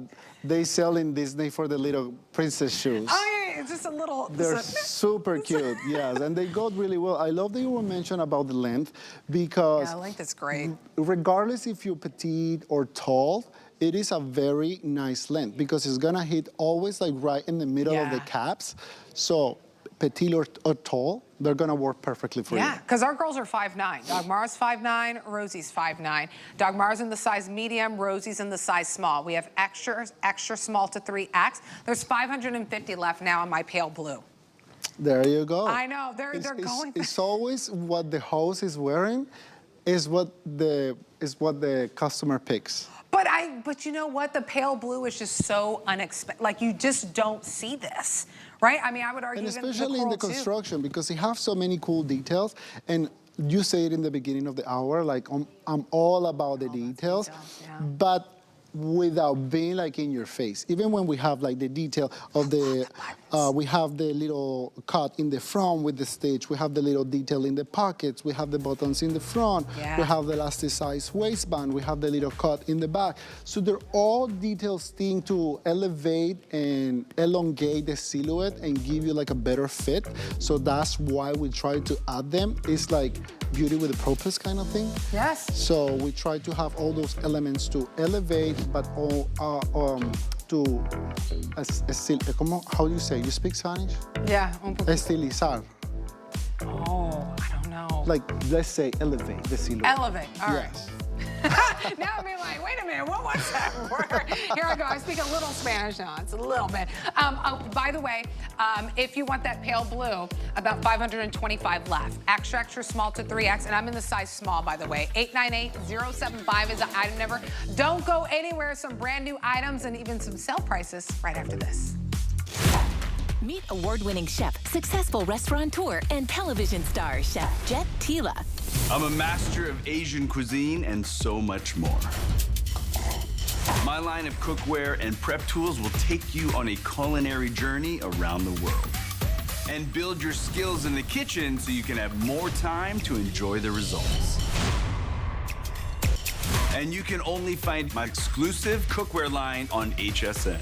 they sell in Disney for the little princess shoes. Oh, yeah, it's just a little... They're super cute, yes, and they go really well. I love that you were mentioning about the length, because... Yeah, length is great. Regardless if you're petite or tall, it is a very nice length because it's gonna hit always like right in the middle of the caps. So petite or tall, they're gonna work perfectly for you. Yeah, because our girls are 5'9". Dagmar's 5'9", Rosie's 5'9". Dagmar's in the size medium, Rosie's in the size small. We have extra small to 3X. There's 550 left now in my pale blue. There you go. I know, they're going. It's always what the host is wearing is what the customer picks. But you know what? The pale blue is just so unexpected. Like, you just don't see this, right? I mean, I would argue And even especially in the construction, because it has so many cool details. And you say it in the beginning of the hour, like, I'm all about the details. But without being like in your face. Even when we have like the detail of we have the little cut in the front with the stitch, we have the little detail in the pockets, we have the buttons in the front, we have the elasticized waistband, we have the little cut in the back. So they're all details thing to elevate and elongate the silhouette and give you like a better fit. So that's why we try to add them. It's like beauty with a purpose kind of thing. Yes. So we try to have all those elements to elevate, but all how do you say? You speak Spanish? Yeah. Estilizar. Oh, I don't know. Like, let's say elevate the silhouette. Elevate, all right. Yes. Now I'm being like, wait a minute, what was that word? Here I go, I speak a little Spanish now, it's a little bit. Oh, by the way, if you want that pale blue, about 525 left. Extra small to 3X, and I'm in the size small, by the way. 898-075 is the item number. Don't go anywhere, some brand new items and even some sale prices right after this. Meet award-winning chef, successful restaurateur, and television star, Chef Jet Tila. I'm a master of Asian cuisine and so much more. My line of cookware and prep tools will take you on a culinary journey around the world and build your skills in the kitchen so you can have more time to enjoy the results. And you can only find my exclusive cookware line on HSN.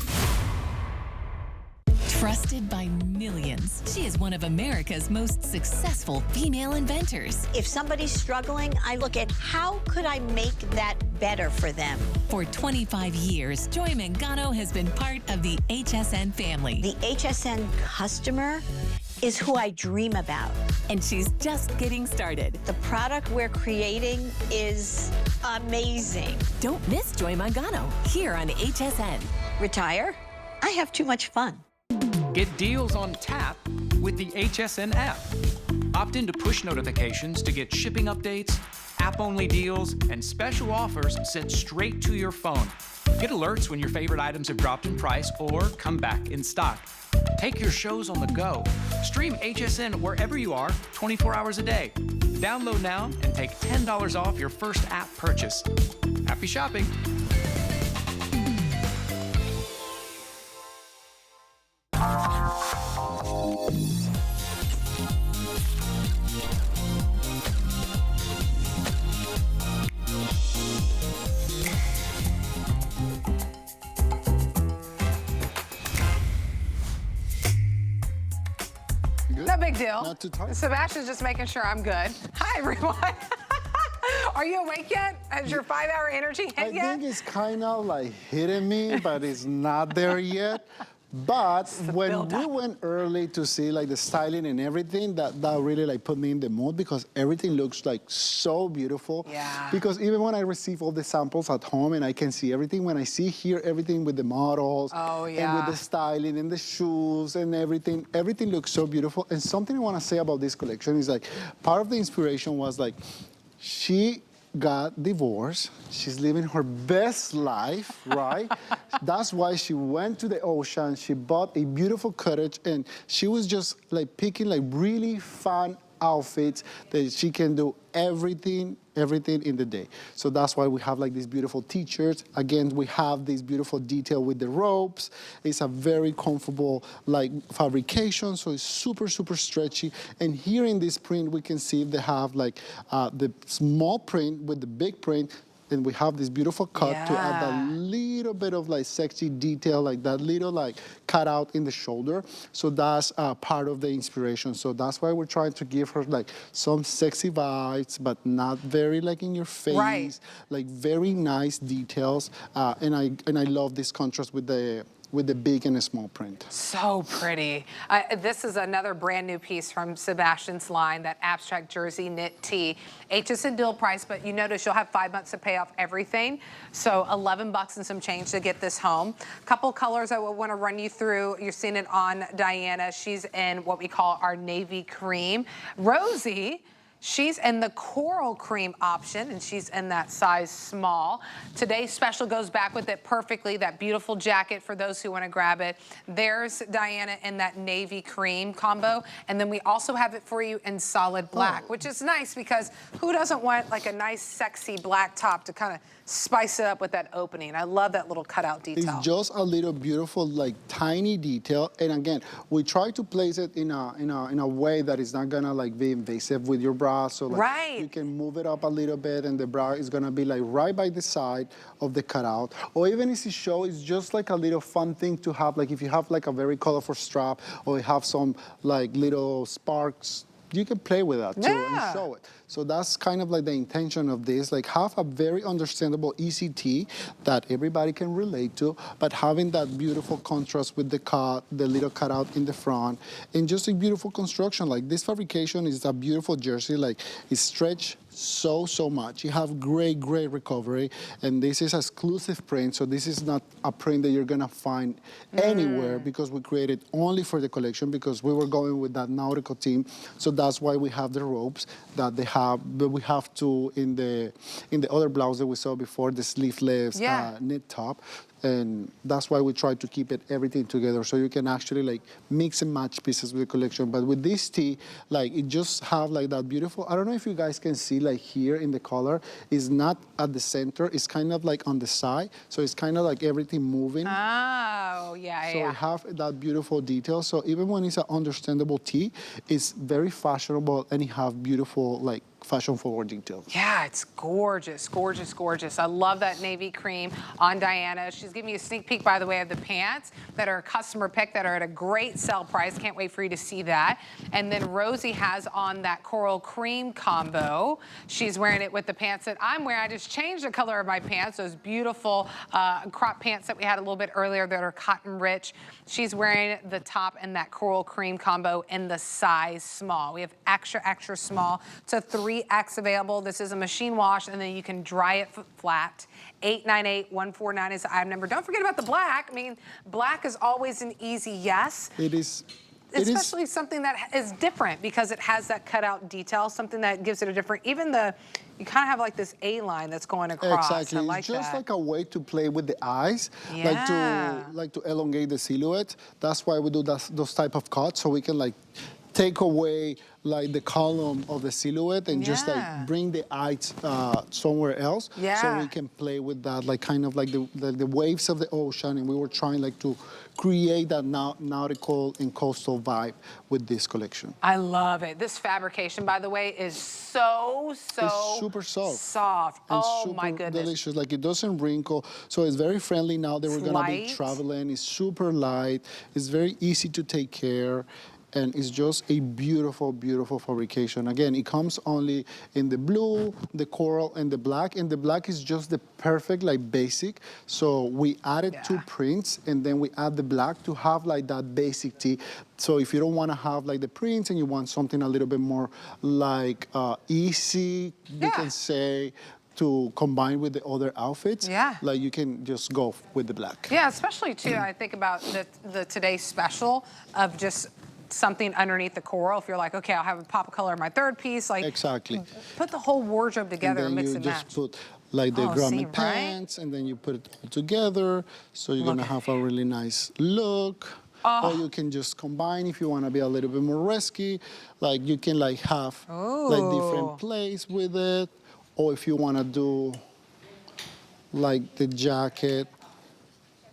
Trusted by millions, she is one of America's most successful female inventors. If somebody's struggling, I look at how could I make that better for them. For 25 years, Joy Mangano has been part of the HSN family. The HSN customer is who I dream about. And she's just getting started. The product we're creating is amazing. Don't miss Joy Mangano here on HSN. Retire? I have too much fun. Get deals on tap with the HSN app. Opt into push notifications to get shipping updates, app-only deals, and special offers sent straight to your phone. Get alerts when your favorite items have dropped in price or come back in stock. Take your shows on the go. Stream HSN wherever you are, 24 hours a day. Download now and take $10 off your first app purchase. Happy shopping. No big deal. Not too tight. Sebastian's just making sure I'm good. Hi, everyone. Are you awake yet? Has your 5-hour energy hit yet? I think it's kind of like hitting me, but it's not there yet. But when we went early to see like the styling and everything, that really like put me in the mood because everything looks like so beautiful. Yeah. Because even when I receive all the samples at home and I can see everything, when I see here everything with the models and with the styling and the shoes and everything looks so beautiful. And something I want to say about this collection is like part of the inspiration was like she got divorced. She's living her best life, right? That's why she went to the ocean. She bought a beautiful cottage and she was just like picking like really fun outfits that she can do everything in the day. So that's why we have like these beautiful t-shirts. Again, we have this beautiful detail with the ropes. It's a very comfortable like fabrication, so it's super, super stretchy. And here in this print, we can see they have like the small print with the big print and we have this beautiful cut to add Yeah. that little bit of like sexy detail, like that little like cutout in the shoulder. So that's part of the inspiration. So that's why we're trying to give her like some sexy vibes, but not very like in your face. Right. Like very nice details. And I love this contrast with the big and small print. So pretty. This is another brand new piece from Sebastian's line, that abstract jersey knit tee. HSN deal price, but you notice you'll have 5 months to pay off everything. So $11 and some change to get this home. Couple colors I want to run you through. You're seeing it on Diana. She's in what we call our navy cream. Rosie, she's in the coral cream option, and she's in that size small. Today's special goes back with it perfectly, that beautiful jacket for those who want to grab it. There's Diana in that navy cream combo, and then we also have it for you in solid black, which is nice because who doesn't want like a nice, sexy black top to kind of spice it up with that opening? I love that little cutout detail. It's just a little beautiful, like tiny detail. And again, we try to place it in a way that is not gonna like be invasive with your bra. So like you can move it up a little bit, and the bra is gonna be like right by the side of the cutout. Or even if you show, it's just like a little fun thing to have. Like if you have like a very colorful strap, or you have some like little sparks, you can play with that too and show it. So that's kind of like the intention of this, like have a very understandable easy tee that everybody can relate to, but having that beautiful contrast with the cut, the little cutout in the front, and just a beautiful construction. Like this fabrication is a beautiful jersey, like it's stretched so much. You have great recovery, and this is exclusive print, so this is not a print that you're gonna find anywhere, because we created only for the collection, because we were going with that nautical theme. So that's why we have the ropes that they have, but we have to in the other blouse that we saw before, the sleeveless knit top. And that's why we try to keep everything together, so you can actually like mix and match pieces with the collection. But with this tee, like it just have like that beautiful, I don't know if you guys can see like here in the color, it's not at the center, it's kind of like on the side. So it's kind of like everything moving. Oh, yeah, So we have that beautiful detail. So even when it's an understandable tee, it's very fashionable, and it have beautiful like fashion forward details. Yeah, it's gorgeous, gorgeous, gorgeous. I love that navy cream on Diana. She's giving you a sneak peek, by the way, of the pants that are a customer pick that are at a great sell price. Can't wait for you to see that. And then Rosie has on that coral cream combo. She's wearing it with the pants that I'm wearing. I just changed the color of my pants, those beautiful crop pants that we had a little bit earlier that are cotton rich. She's wearing the top and that coral cream combo in the size small. We have extra small to 3X available. This is a machine wash, and then you can dry it flat. 898-149 is the item number. Don't forget about the black. I mean, black is always an easy yes. It is. Especially something that is different, because it has that cutout detail, something that gives it a different, even you kind of have like this A-line that's going across. Exactly. I like it's just that. like a way to play with the eyes, like to elongate the silhouette. That's why we do those type of cuts, so we can like take away like the column of the silhouette and just like bring the eyes somewhere else. So we can play with that, like kind of like the waves of the ocean, and we were trying like to create that nautical and coastal vibe with this collection. I love it. This fabrication, by the way, is so it's super soft. And oh super my goodness. delicious. Like it doesn't wrinkle, so it's very friendly now that we're gonna be traveling. It's super light. It's very easy to take care. And it's just a beautiful fabrication. Again, it comes only in the blue, the coral, and the black. And the black is just the perfect, like, basic. So we added 2 prints, and then we add the black to have, like, that basic tee. So if you don't want to have, like, the prints and you want something a little bit more, like, easy, you can say, to combine with the other outfits, like you can just go with the black. Yeah, especially, too, I think about the today's special of just something underneath the coral. If you're like, okay, I'll have a pop of color in my third piece, like put the whole wardrobe together and mix and match. And then you just put like the grommet pants, and then you put it all together, so you're gonna have a really nice look. Or you can just combine if you want to be a little bit more risky. Like you can like have like different plays with it, or if you want to do like the jacket,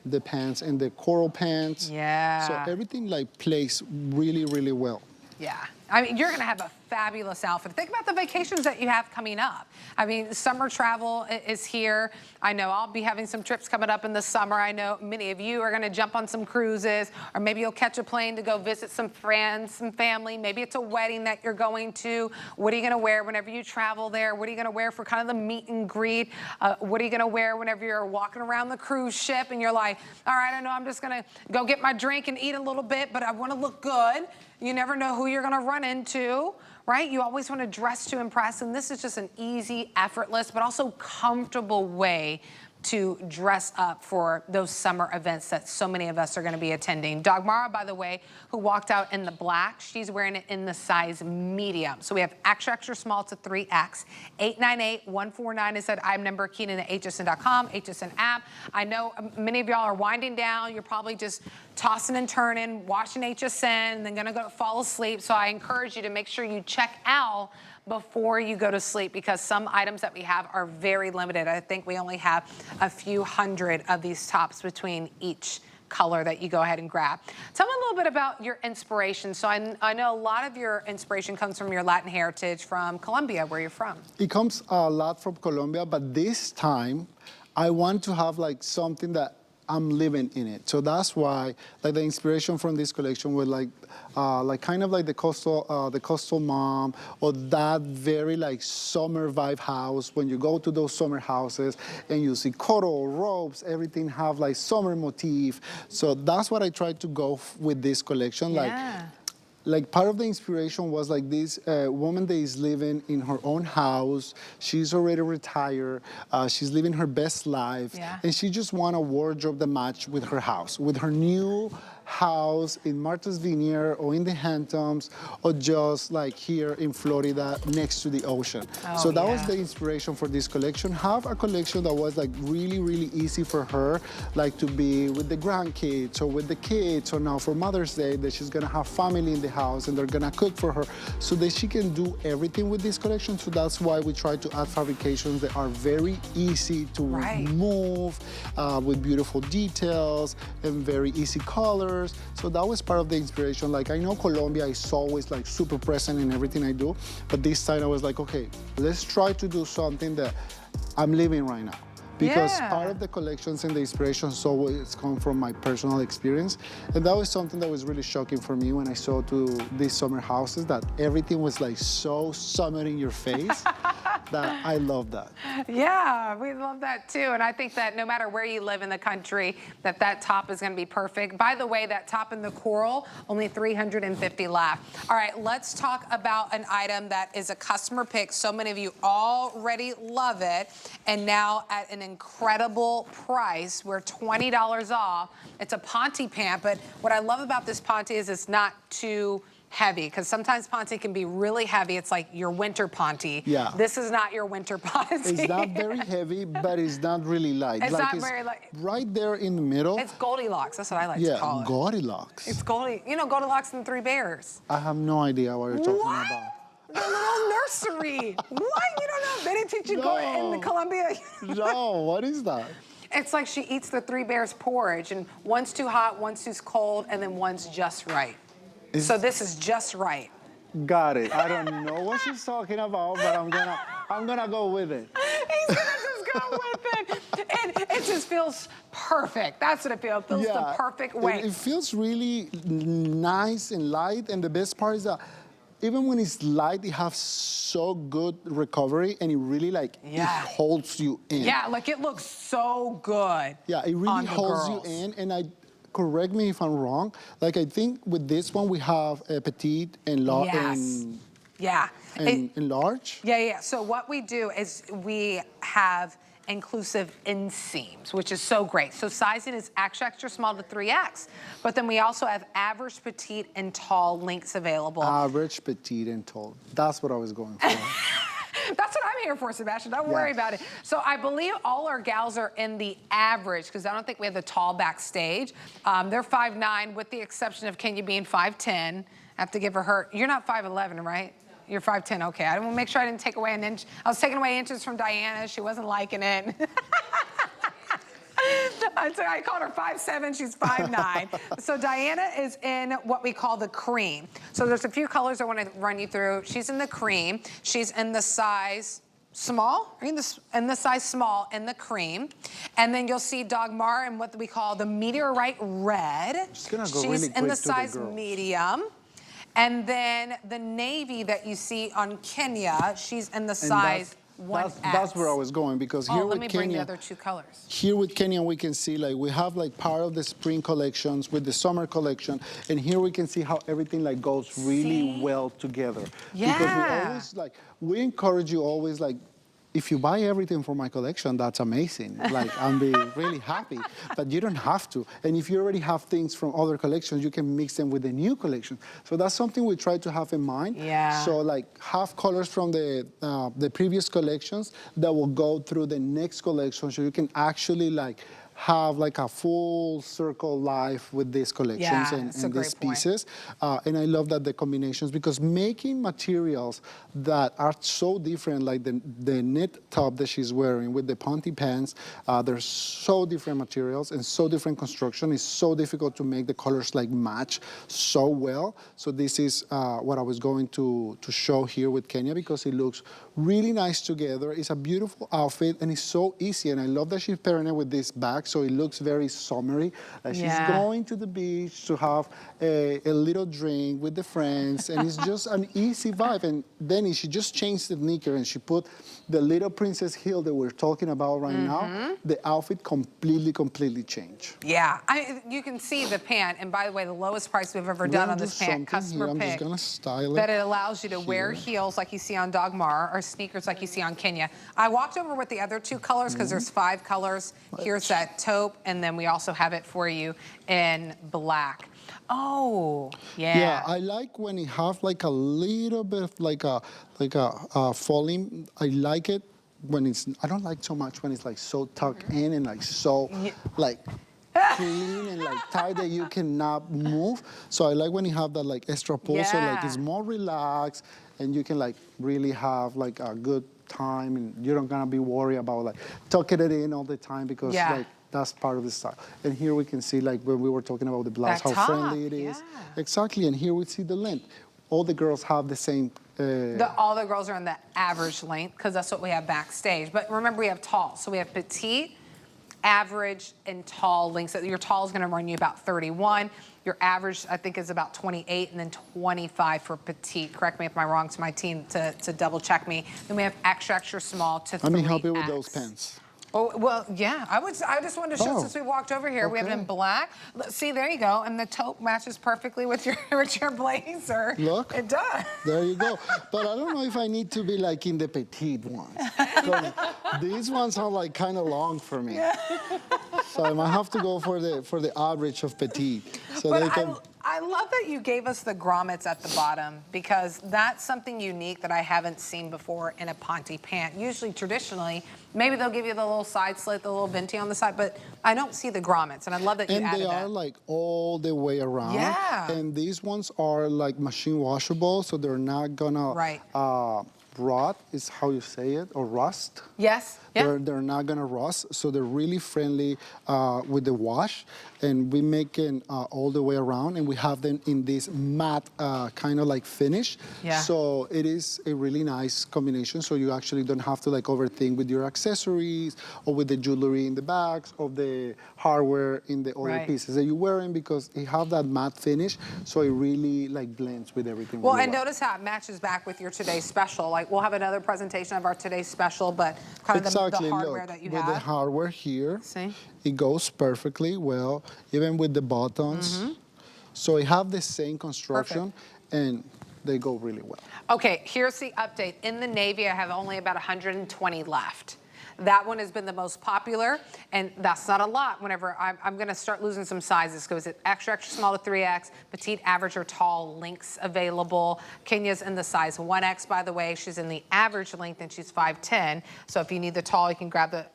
the pants, and the coral pants. Yeah. So everything like plays really well. Yeah. I mean, you're going to have a fabulous outfit. Think about the vacations that you have coming up. I mean, summer travel is here. I know I'll be having some trips coming up in the summer. I know many of you are going to jump on some cruises, or maybe you'll catch a plane to go visit some friends, some family. Maybe it's a wedding that you're going to. What are you going to wear whenever you travel there? What are you going to wear for kind of the meet and greet? What are you going to wear whenever you're walking around the cruise ship and you're like, all right, I know I'm just going to go get my drink and eat a little bit, but I want to look good. You never know who you're going to run into, right? You always want to dress to impress, and this is just an easy, effortless, but also comfortable way to dress up for those summer events that so many of us are going to be attending. Dagmara, by the way, who walked out in the black, she's wearing it in the size medium. So we have extra, extra small to 3X. 898-149 is that item number. Key in the hsn.com, HSN app. I know many of y'all are winding down. You're probably just tossing and turning, watching HSN, and then going to go fall asleep. So I encourage you to make sure you check out before you go to sleep, because some items that we have are very limited. I think we only have a few hundred of these tops between each color that you go ahead and grab. Tell me a little bit about your inspiration. So I know a lot of your inspiration comes from your Latin heritage from Colombia, where you're from. It comes a lot from Colombia, but this time I want to have like something that I'm living in it. So that's why like the inspiration from this collection was like kind of like the coastal mom, or that very like summer vibe house. When you go to those summer houses and you see coral ropes, everything have like summer motif. So that's what I tried to go with this collection. Yeah. Like part of the inspiration was like this woman that is living in her own house. She's already retired. She's living her best life. Yeah. And she just want a wardrobe that match with her house, with her new house in Martha's Vineyard or in the Hamptons, or just like here in Florida next to the ocean. Oh, so that yeah. was the inspiration for this collection. Have a collection that was like really, really easy for her, like to be with the grandkids or with the kids, or now for Mother's Day that she's gonna have family in the house and they're gonna cook for her, so that she can do everything with this collection. So that's why we try to add fabrications that are very easy to remove, with beautiful details and very easy colors. So that was part of the inspiration. Like, I know Colombia is always like super present in everything I do, but this time I was like, okay, let's try to do something that I'm living right now. Because part of the collections and the inspirations always come from my personal experience. And that was something that was really shocking for me when I saw to these summer houses, that everything was like so summer in your face. That I love that. Yeah, we love that too. And I think that no matter where you live in the country, that top is gonna be perfect. By the way, that top in the coral, only 350 left. All right, let's talk about an item that is a customer pick. So many of you already love it. And now at an incredible price, we're $20 off. It's a Ponte pant, but what I love about this Ponte is it's not too heavy, because sometimes Ponte can be really heavy. It's like your winter Ponte. Yeah. This is not your winter Ponte. It's not very heavy, but it's not really light. It's like not very light. Right there in the middle. It's Goldilocks. That's what I like to call it. Yeah, Goldilocks. It's you know Goldilocks and the Three Bears. I have no idea what you're talking What? about. The little nursery. What? You don't know? They didn't teach you in the Columbia? No, what is that? It's like she eats the Three Bears porridge, and one's too hot, one's too cold, and then one's just right. So this is just right. Got it. I don't know what she's talking about, but I'm gonna go with it. He's gonna just go with it. And it just feels perfect. That's what it feels. It feels the perfect way. It feels really nice and light, and the best part is that even when it's light, it has so good recovery, and it really like it holds you in. Yeah, like it looks so good. Yeah, it really holds you in, and correct me if I'm wrong. Like, I think with this one we have a petite and large. And large. Yeah. So what we do is we have inclusive inseams, which is so great. So sizing is extra, extra small to 3X. But then we also have average, petite, and tall links available. Average, petite, and tall. That's what I was going for. That's what I'm here for, Sebastian. Don't worry about it. So I believe all our gals are in the average, because I don't think we have the tall backstage. They're 5'9", with the exception of Kenya being 5'10". I have to give her, you're not 5'11", right? You're 5'10", okay. I want to make sure I didn't take away an inch. I was taking away inches from Diana. She wasn't liking it. I called her 5'7", she's 5'9". So Diana is in what we call the cream. So there's a few colors I want to run you through. She's in the cream. She's in the size small, in the size small in the cream. And then you'll see Dagmar in what we call the meteorite red. She's in the size medium. And then the navy that you see on Kenya, she's in the size 1X. That's where I was going, because here with let me Kenya, bring the other two colors. Here with Kenya, we can see like we have like part of the spring collections with the summer collection, and here we can see how everything like goes really well together. Yeah. Because we always like, we encourage you always like, if you buy everything from my collection, that's amazing. Like, I'm really happy, but you don't have to. And if you already have things from other collections, you can mix them with the new collection. So that's something we try to have in mind. Yeah. So like, have colors from the previous collections that will go through the next collection, so you can actually like have like a full circle life with these collections and these pieces. And I love that the combinations, because making materials that are so different, like the knit top that she's wearing with the Ponte pants, they're so different materials and so different construction. It's so difficult to make the colors like match so well. So this is what I was going to show here with Kenya, because it looks really nice together. It's a beautiful outfit and it's so easy. And I love that she's pairing it with this bag, so it looks very summery. Like she's going to the beach to have a little drink with the friends, and it's just an easy vibe. And then she just changed the knicker and she put the little princess heel that we're talking about right now. The outfit completely changed. Yeah, you can see the pant, and by the way, the lowest price we've ever done on this pant, customer pick. I'm just gonna style it. That it allows you to wear heels like you see on Dagmar, or sneakers like you see on Kenya. I walked over with the other two colors because there's 5 colors. Here's that taupe, and then we also have it for you in black. Oh, yeah. Yeah, I like when it have like a little bit of like a falling. I like it when it's, I don't like so much when it's like so tucked in and like so like clean and like tight that you cannot move. So I like when you have that like extra pull, so like it's more relaxed and you can like really have like a good time, and you're not gonna be worried about like tucking it in all the time, because like that's part of the style. And here we can see, like when we were talking about the blouse, how friendly it is. Exactly, and here we see the length. All the girls have the same. All the girls are in the average length, because that's what we have backstage. But remember, we have tall. So we have petite, average, and tall lengths. So your tall is gonna run you about 31. Your average, I think, is about 28, and then 25 for petite. Correct me if I'm wrong, to my team to double check me. Then we have extra, extra small to 3X. Let me help you with those pants. Oh, well, yeah, I just wanted to show, since we walked over here, we have it in black. See, there you go, and the taupe matches perfectly with your blazer. Look. It does. There you go. But I don't know if I need to be like in the petite ones. These ones are like kind of long for me. So I might have to go for the average of petite. So but they can... I love that you gave us the grommets at the bottom, because that's something unique that I haven't seen before in a Ponte pant. Usually, traditionally, maybe they'll give you the little side slit, the little venti on the side, but I don't see the grommets, and I love that you added that. And they are like all the way around. Yeah. And these ones are like machine washable, so they're not gonna rot, is how you say it, or rust. Yes. Yeah. They're not gonna rust, so they're really friendly with the wash. And we make it all the way around, and we have them in this matte kind of like finish. Yeah. So it is a really nice combination, so you actually don't have to like overthink with your accessories or with the jewelry in the bags or the hardware in the other pieces that you're wearing, because it have that matte finish, so it really like blends with everything. Well, and notice how it matches back with your today's special. Like, we'll have another presentation of our today's special, but kind of the hardware that you have. With the hardware here, see? It goes perfectly well, even with the buttons. So it have the same construction, and they go really well. Okay, here's the update. In the navy, I have only about 120 left. That one has been the most popular, and that's not a lot. Whenever I'm gonna start losing some sizes, because it's extra, extra small to 3X, petite, average, or tall lengths available. Kenya's in the size 1X, by the way. She's in the average length, and she's 5'10". So if you need the tall, you can grab the,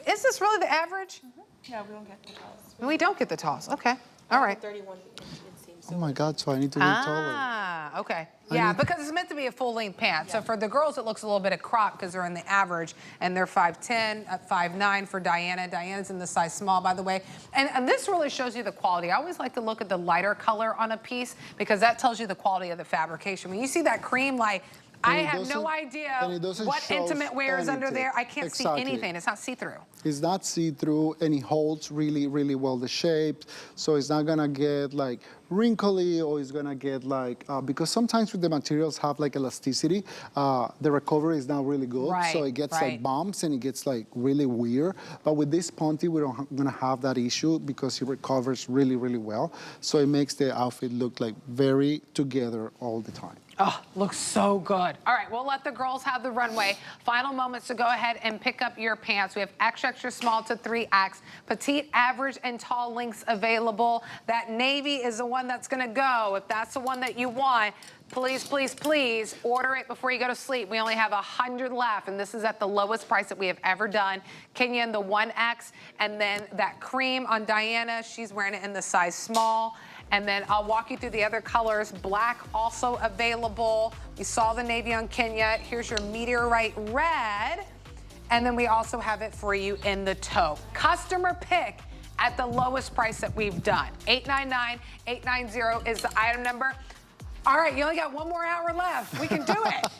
is this really the average? No, we don't get the talls. We don't get the talls, okay. All right. 31 inch inseam Oh my God, so I need to be taller. Ah, okay. Yeah, because it's meant to be a full-length pant. So for the girls, it looks a little bit of crop because they're in the average, and they're 5'10", 5'9" for Diana. Diana's in the size small, by the way. And this really shows you the quality. I always like to look at the lighter color on a piece because that tells you the quality of the fabrication. When you see that cream light, I have no idea what intimate wear is under there. I can't see anything. It's not see-through. It's not see-through, and it holds really, really well the shape. So it's not gonna get like wrinkly, or it's gonna get like, because sometimes with the materials have like elasticity, the recovery is not really good. Right, so it gets like bumps and it gets like really weird. But with this Ponte, we're not gonna have that issue because it recovers really, really well. So it makes the outfit look like very together all the time. Oh, looks so good. All right, we'll let the girls have the runway. Final moments to go ahead and pick up your pants. We have extra, extra small to 3X, petite, average, and tall lengths available. That navy is the one that's gonna go. If that's the one that you want, please, please, please order it before you go to sleep. We only have 100 left, and this is at the lowest price that we have ever done. Kenya in the 1X, and then that cream on Diana, she's wearing it in the size small. And then I'll walk you through the other colors. Black also available. You saw the navy on Kenya. Here's your meteorite red. And then we also have it for you in the taupe. Customer pick at the lowest price that we've done. 899-890 is the item number. All right, you only got 1 more hour left. We can do it.